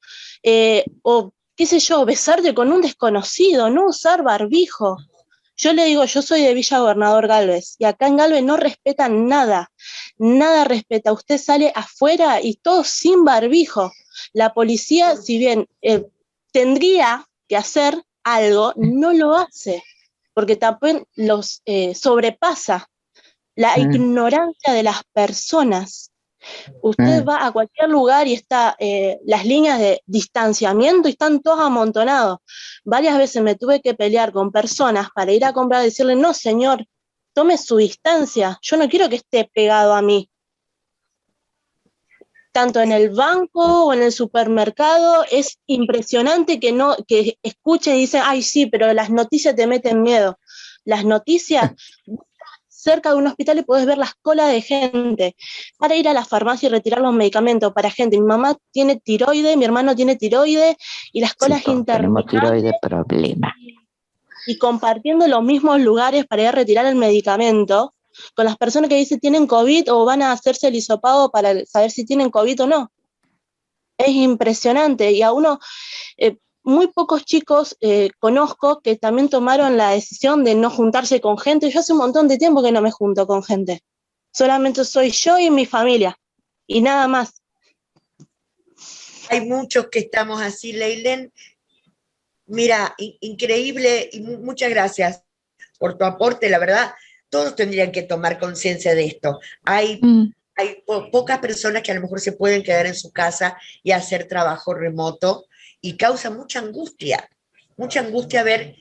o qué sé yo, besarte con un desconocido, no usar barbijo. Yo le digo, yo soy de Villa Gobernador Galvez, y acá en Galvez no respetan nada, nada respeta. Usted sale afuera y todo sin barbijo. La policía, si bien tendría que hacer algo, no lo hace, porque también los sobrepasa la ignorancia de las personas. Usted va a cualquier lugar y está las líneas de distanciamiento y están todos amontonados. Varias veces me tuve que pelear con personas para ir a comprar y decirle, no señor, tome su distancia, yo no quiero que esté pegado a mí. Tanto en el banco o en el supermercado, es impresionante que escuchen y dicen, ay sí, pero las noticias te meten miedo. Las noticias, cerca de un hospital y podés ver las colas de gente para ir a la farmacia y retirar los medicamentos para gente. Mi mamá tiene tiroides, mi hermano tiene tiroides y las colas Tenemos interminables. tiroides, problema. Y compartiendo los mismos lugares para ir a retirar el medicamento con las personas que dicen tienen COVID o van a hacerse el hisopado para saber si tienen COVID o no. Es impresionante y a uno, muy pocos chicos conozco que también tomaron la decisión de no juntarse con gente. Yo hace un montón de tiempo que no me junto con gente. Solamente soy yo y mi familia y nada más. Hay muchos que estamos así, Leilén. Mira, increíble y muchas gracias por tu aporte, la verdad. Todos tendrían que tomar conciencia de esto. Hay pocas personas que a lo mejor se pueden quedar en su casa y hacer trabajo remoto y causa mucha angustia ver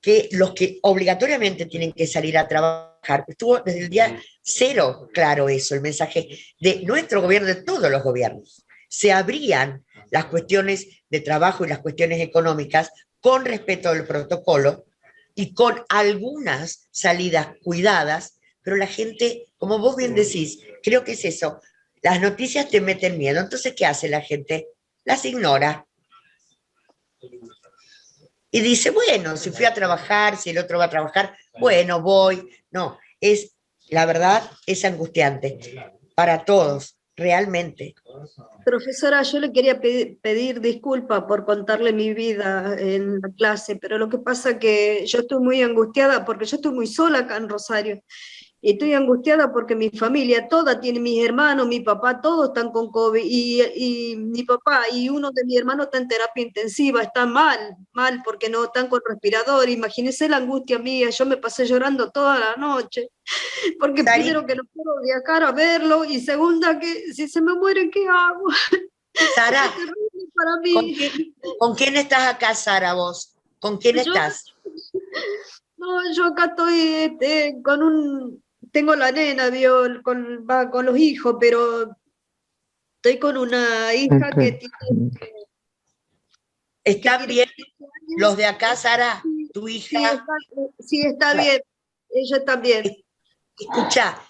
que los que obligatoriamente tienen que salir a trabajar, estuvo desde el día cero claro eso, el mensaje de nuestro gobierno, de todos los gobiernos. Se abrían las cuestiones de trabajo y las cuestiones económicas con respeto al protocolo y con algunas salidas cuidadas, pero la gente, como vos bien decís, creo que es eso, las noticias te meten miedo, entonces ¿qué hace la gente? Las ignora. Y dice, bueno, si fui a trabajar, si el otro va a trabajar, bueno, voy. No, la verdad, es angustiante para todos, realmente. Profesora, yo le quería pedir disculpas por contarle mi vida en la clase, pero lo que pasa que yo estoy muy angustiada porque yo estoy muy sola acá en Rosario. Y estoy angustiada porque mi familia toda tiene, mis hermanos, mi papá, todos están con COVID. Y mi papá y uno de mis hermanos está en terapia intensiva, está mal, porque no están con respirador. Imagínense la angustia mía, yo me pasé llorando toda la noche. Porque primero que no puedo viajar a verlo y segunda que si se me mueren, ¿qué hago? Sara, es terrible para mí. ¿Con quién estás acá, Sara, vos? ¿Con quién estás? No, yo acá estoy tengo la nena, va con los hijos, pero estoy con una hija que tiene... ¿Están bien los de acá, Sara? ¿Tu hija? Sí, está bien. Ella también. Escucha,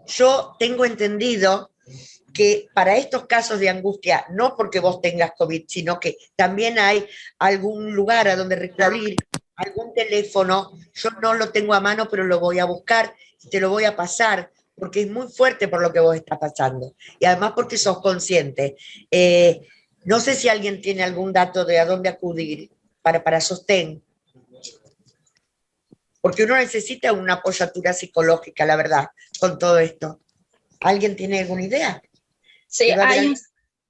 yo tengo entendido que para estos casos de angustia, no porque vos tengas COVID, sino que también hay algún lugar a donde recurrir, algún teléfono, yo no lo tengo a mano, pero lo voy a buscar y te lo voy a pasar, porque es muy fuerte por lo que vos estás pasando, y además porque sos consciente. No sé si alguien tiene algún dato de a dónde acudir para sostén, porque uno necesita una apoyatura psicológica, la verdad, con todo esto. ¿Alguien tiene alguna idea? Sí,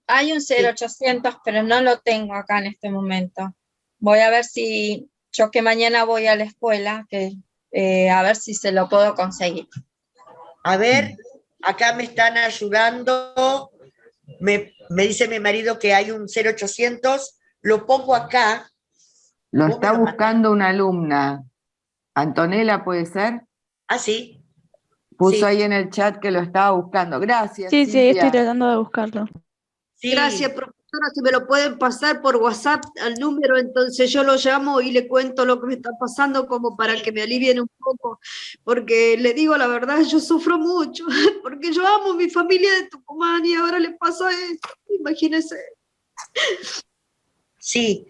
hay un 0800, pero no lo tengo acá en este momento. Voy a ver si, yo que mañana voy a la escuela, a ver si se lo puedo conseguir. A ver, acá me están ayudando, me dice mi marido que hay un 0800, lo pongo acá. Lo está buscando una alumna. Antonella, ¿puede ser? Ah, sí. Puso ahí en el chat que lo estaba buscando. Gracias. Sí, Silvia. estoy tratando de buscarlo. Sí. Gracias, profesora, si me lo pueden pasar por WhatsApp al número, entonces yo lo llamo y le cuento lo que me está pasando como para que me alivien un poco, porque le digo la verdad, yo sufro mucho, porque yo amo a mi familia de Tucumán y ahora le pasa esto, imagínense. Sí,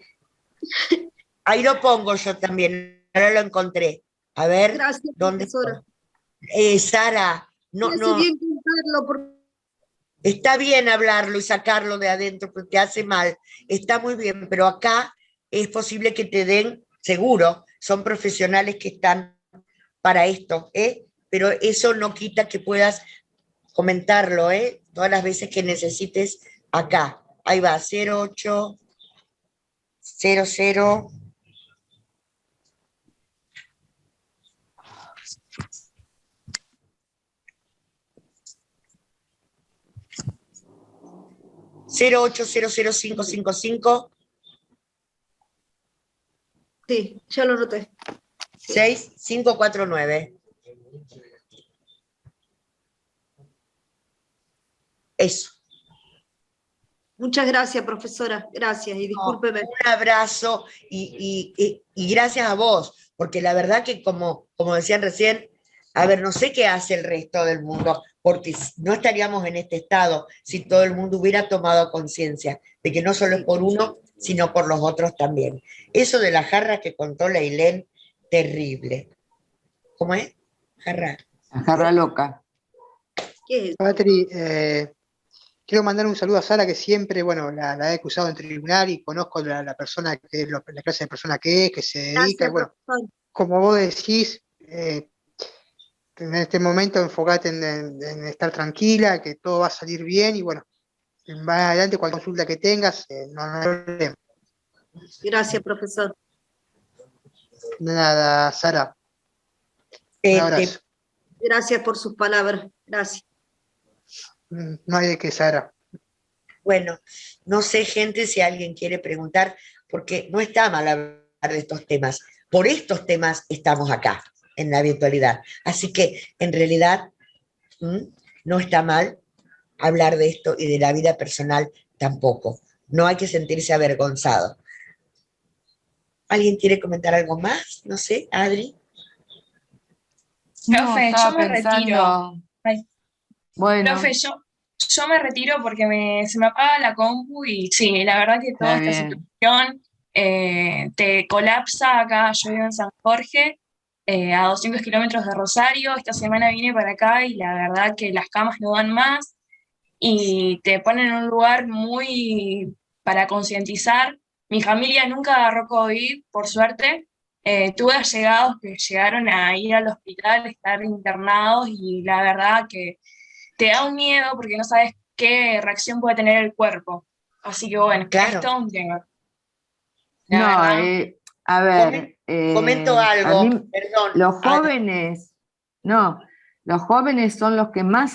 ahí lo pongo yo también, ahora lo encontré. A ver, gracias, ¿dónde profesora? Sara, no. Bien contarlo porque... Está bien hablarlo y sacarlo de adentro, porque te hace mal. Está muy bien, pero acá es posible que te den, seguro, son profesionales que están para esto, pero eso no quita que puedas comentarlo, todas las veces que necesites acá. Ahí va, 0800. 0800555. Sí, ya lo noté. 6549. Eso. Muchas gracias, profesora. Gracias y discúlpeme. Un abrazo y gracias a vos, porque la verdad que como decían recién, a ver, no sé qué hace el resto del mundo, porque no estaríamos en este estado si todo el mundo hubiera tomado conciencia de que no solo es por uno, sino por los otros también. Eso de la jarra que contó Leilén, terrible. ¿Cómo es? Jarra. La jarra loca. ¿Qué es? Patri, quiero mandar un saludo a Sara, que siempre, bueno, la he acusado en tribunal y conozco la persona, la clase de persona que es, que se dedica. Gracias, Bueno, profesor. como vos decís, en este momento enfocate en estar tranquila, que todo va a salir bien y bueno, va adelante cualquier consulta que tengas, no hay problema. Gracias, profesor. Nada, Sara. Un abrazo. Gracias por sus palabras. Gracias. No hay de qué, Sara. Bueno, no sé, gente, si alguien quiere preguntar, porque no está mal hablar de estos temas. Por estos temas estamos acá, en la virtualidad. Así que, en realidad, no está mal hablar de esto y de la vida personal tampoco. No hay que sentirse avergonzado. ¿Alguien quiere comentar algo más? No sé, Adri. Profe, estaba yo me retiro. Ay. Bueno, Profe, yo me retiro porque se me apaga la compu y sí, la verdad que toda está esta bien. situación te colapsa acá. Yo vivo en San Jorge, a 200 kilómetros de Rosario. Esta semana vine para acá y la verdad que las camas no dan más y te ponen en un lugar muy para concientizar. Mi familia nunca agarró COVID, por suerte. Tuve allegados que llegaron a ir al hospital, estar internados y la verdad que te da un miedo porque no sabes qué reacción puede tener el cuerpo. Así que bueno, Claro. es todo un tema. No, a ver, Comento algo, a mí, perdón. los jóvenes son los que más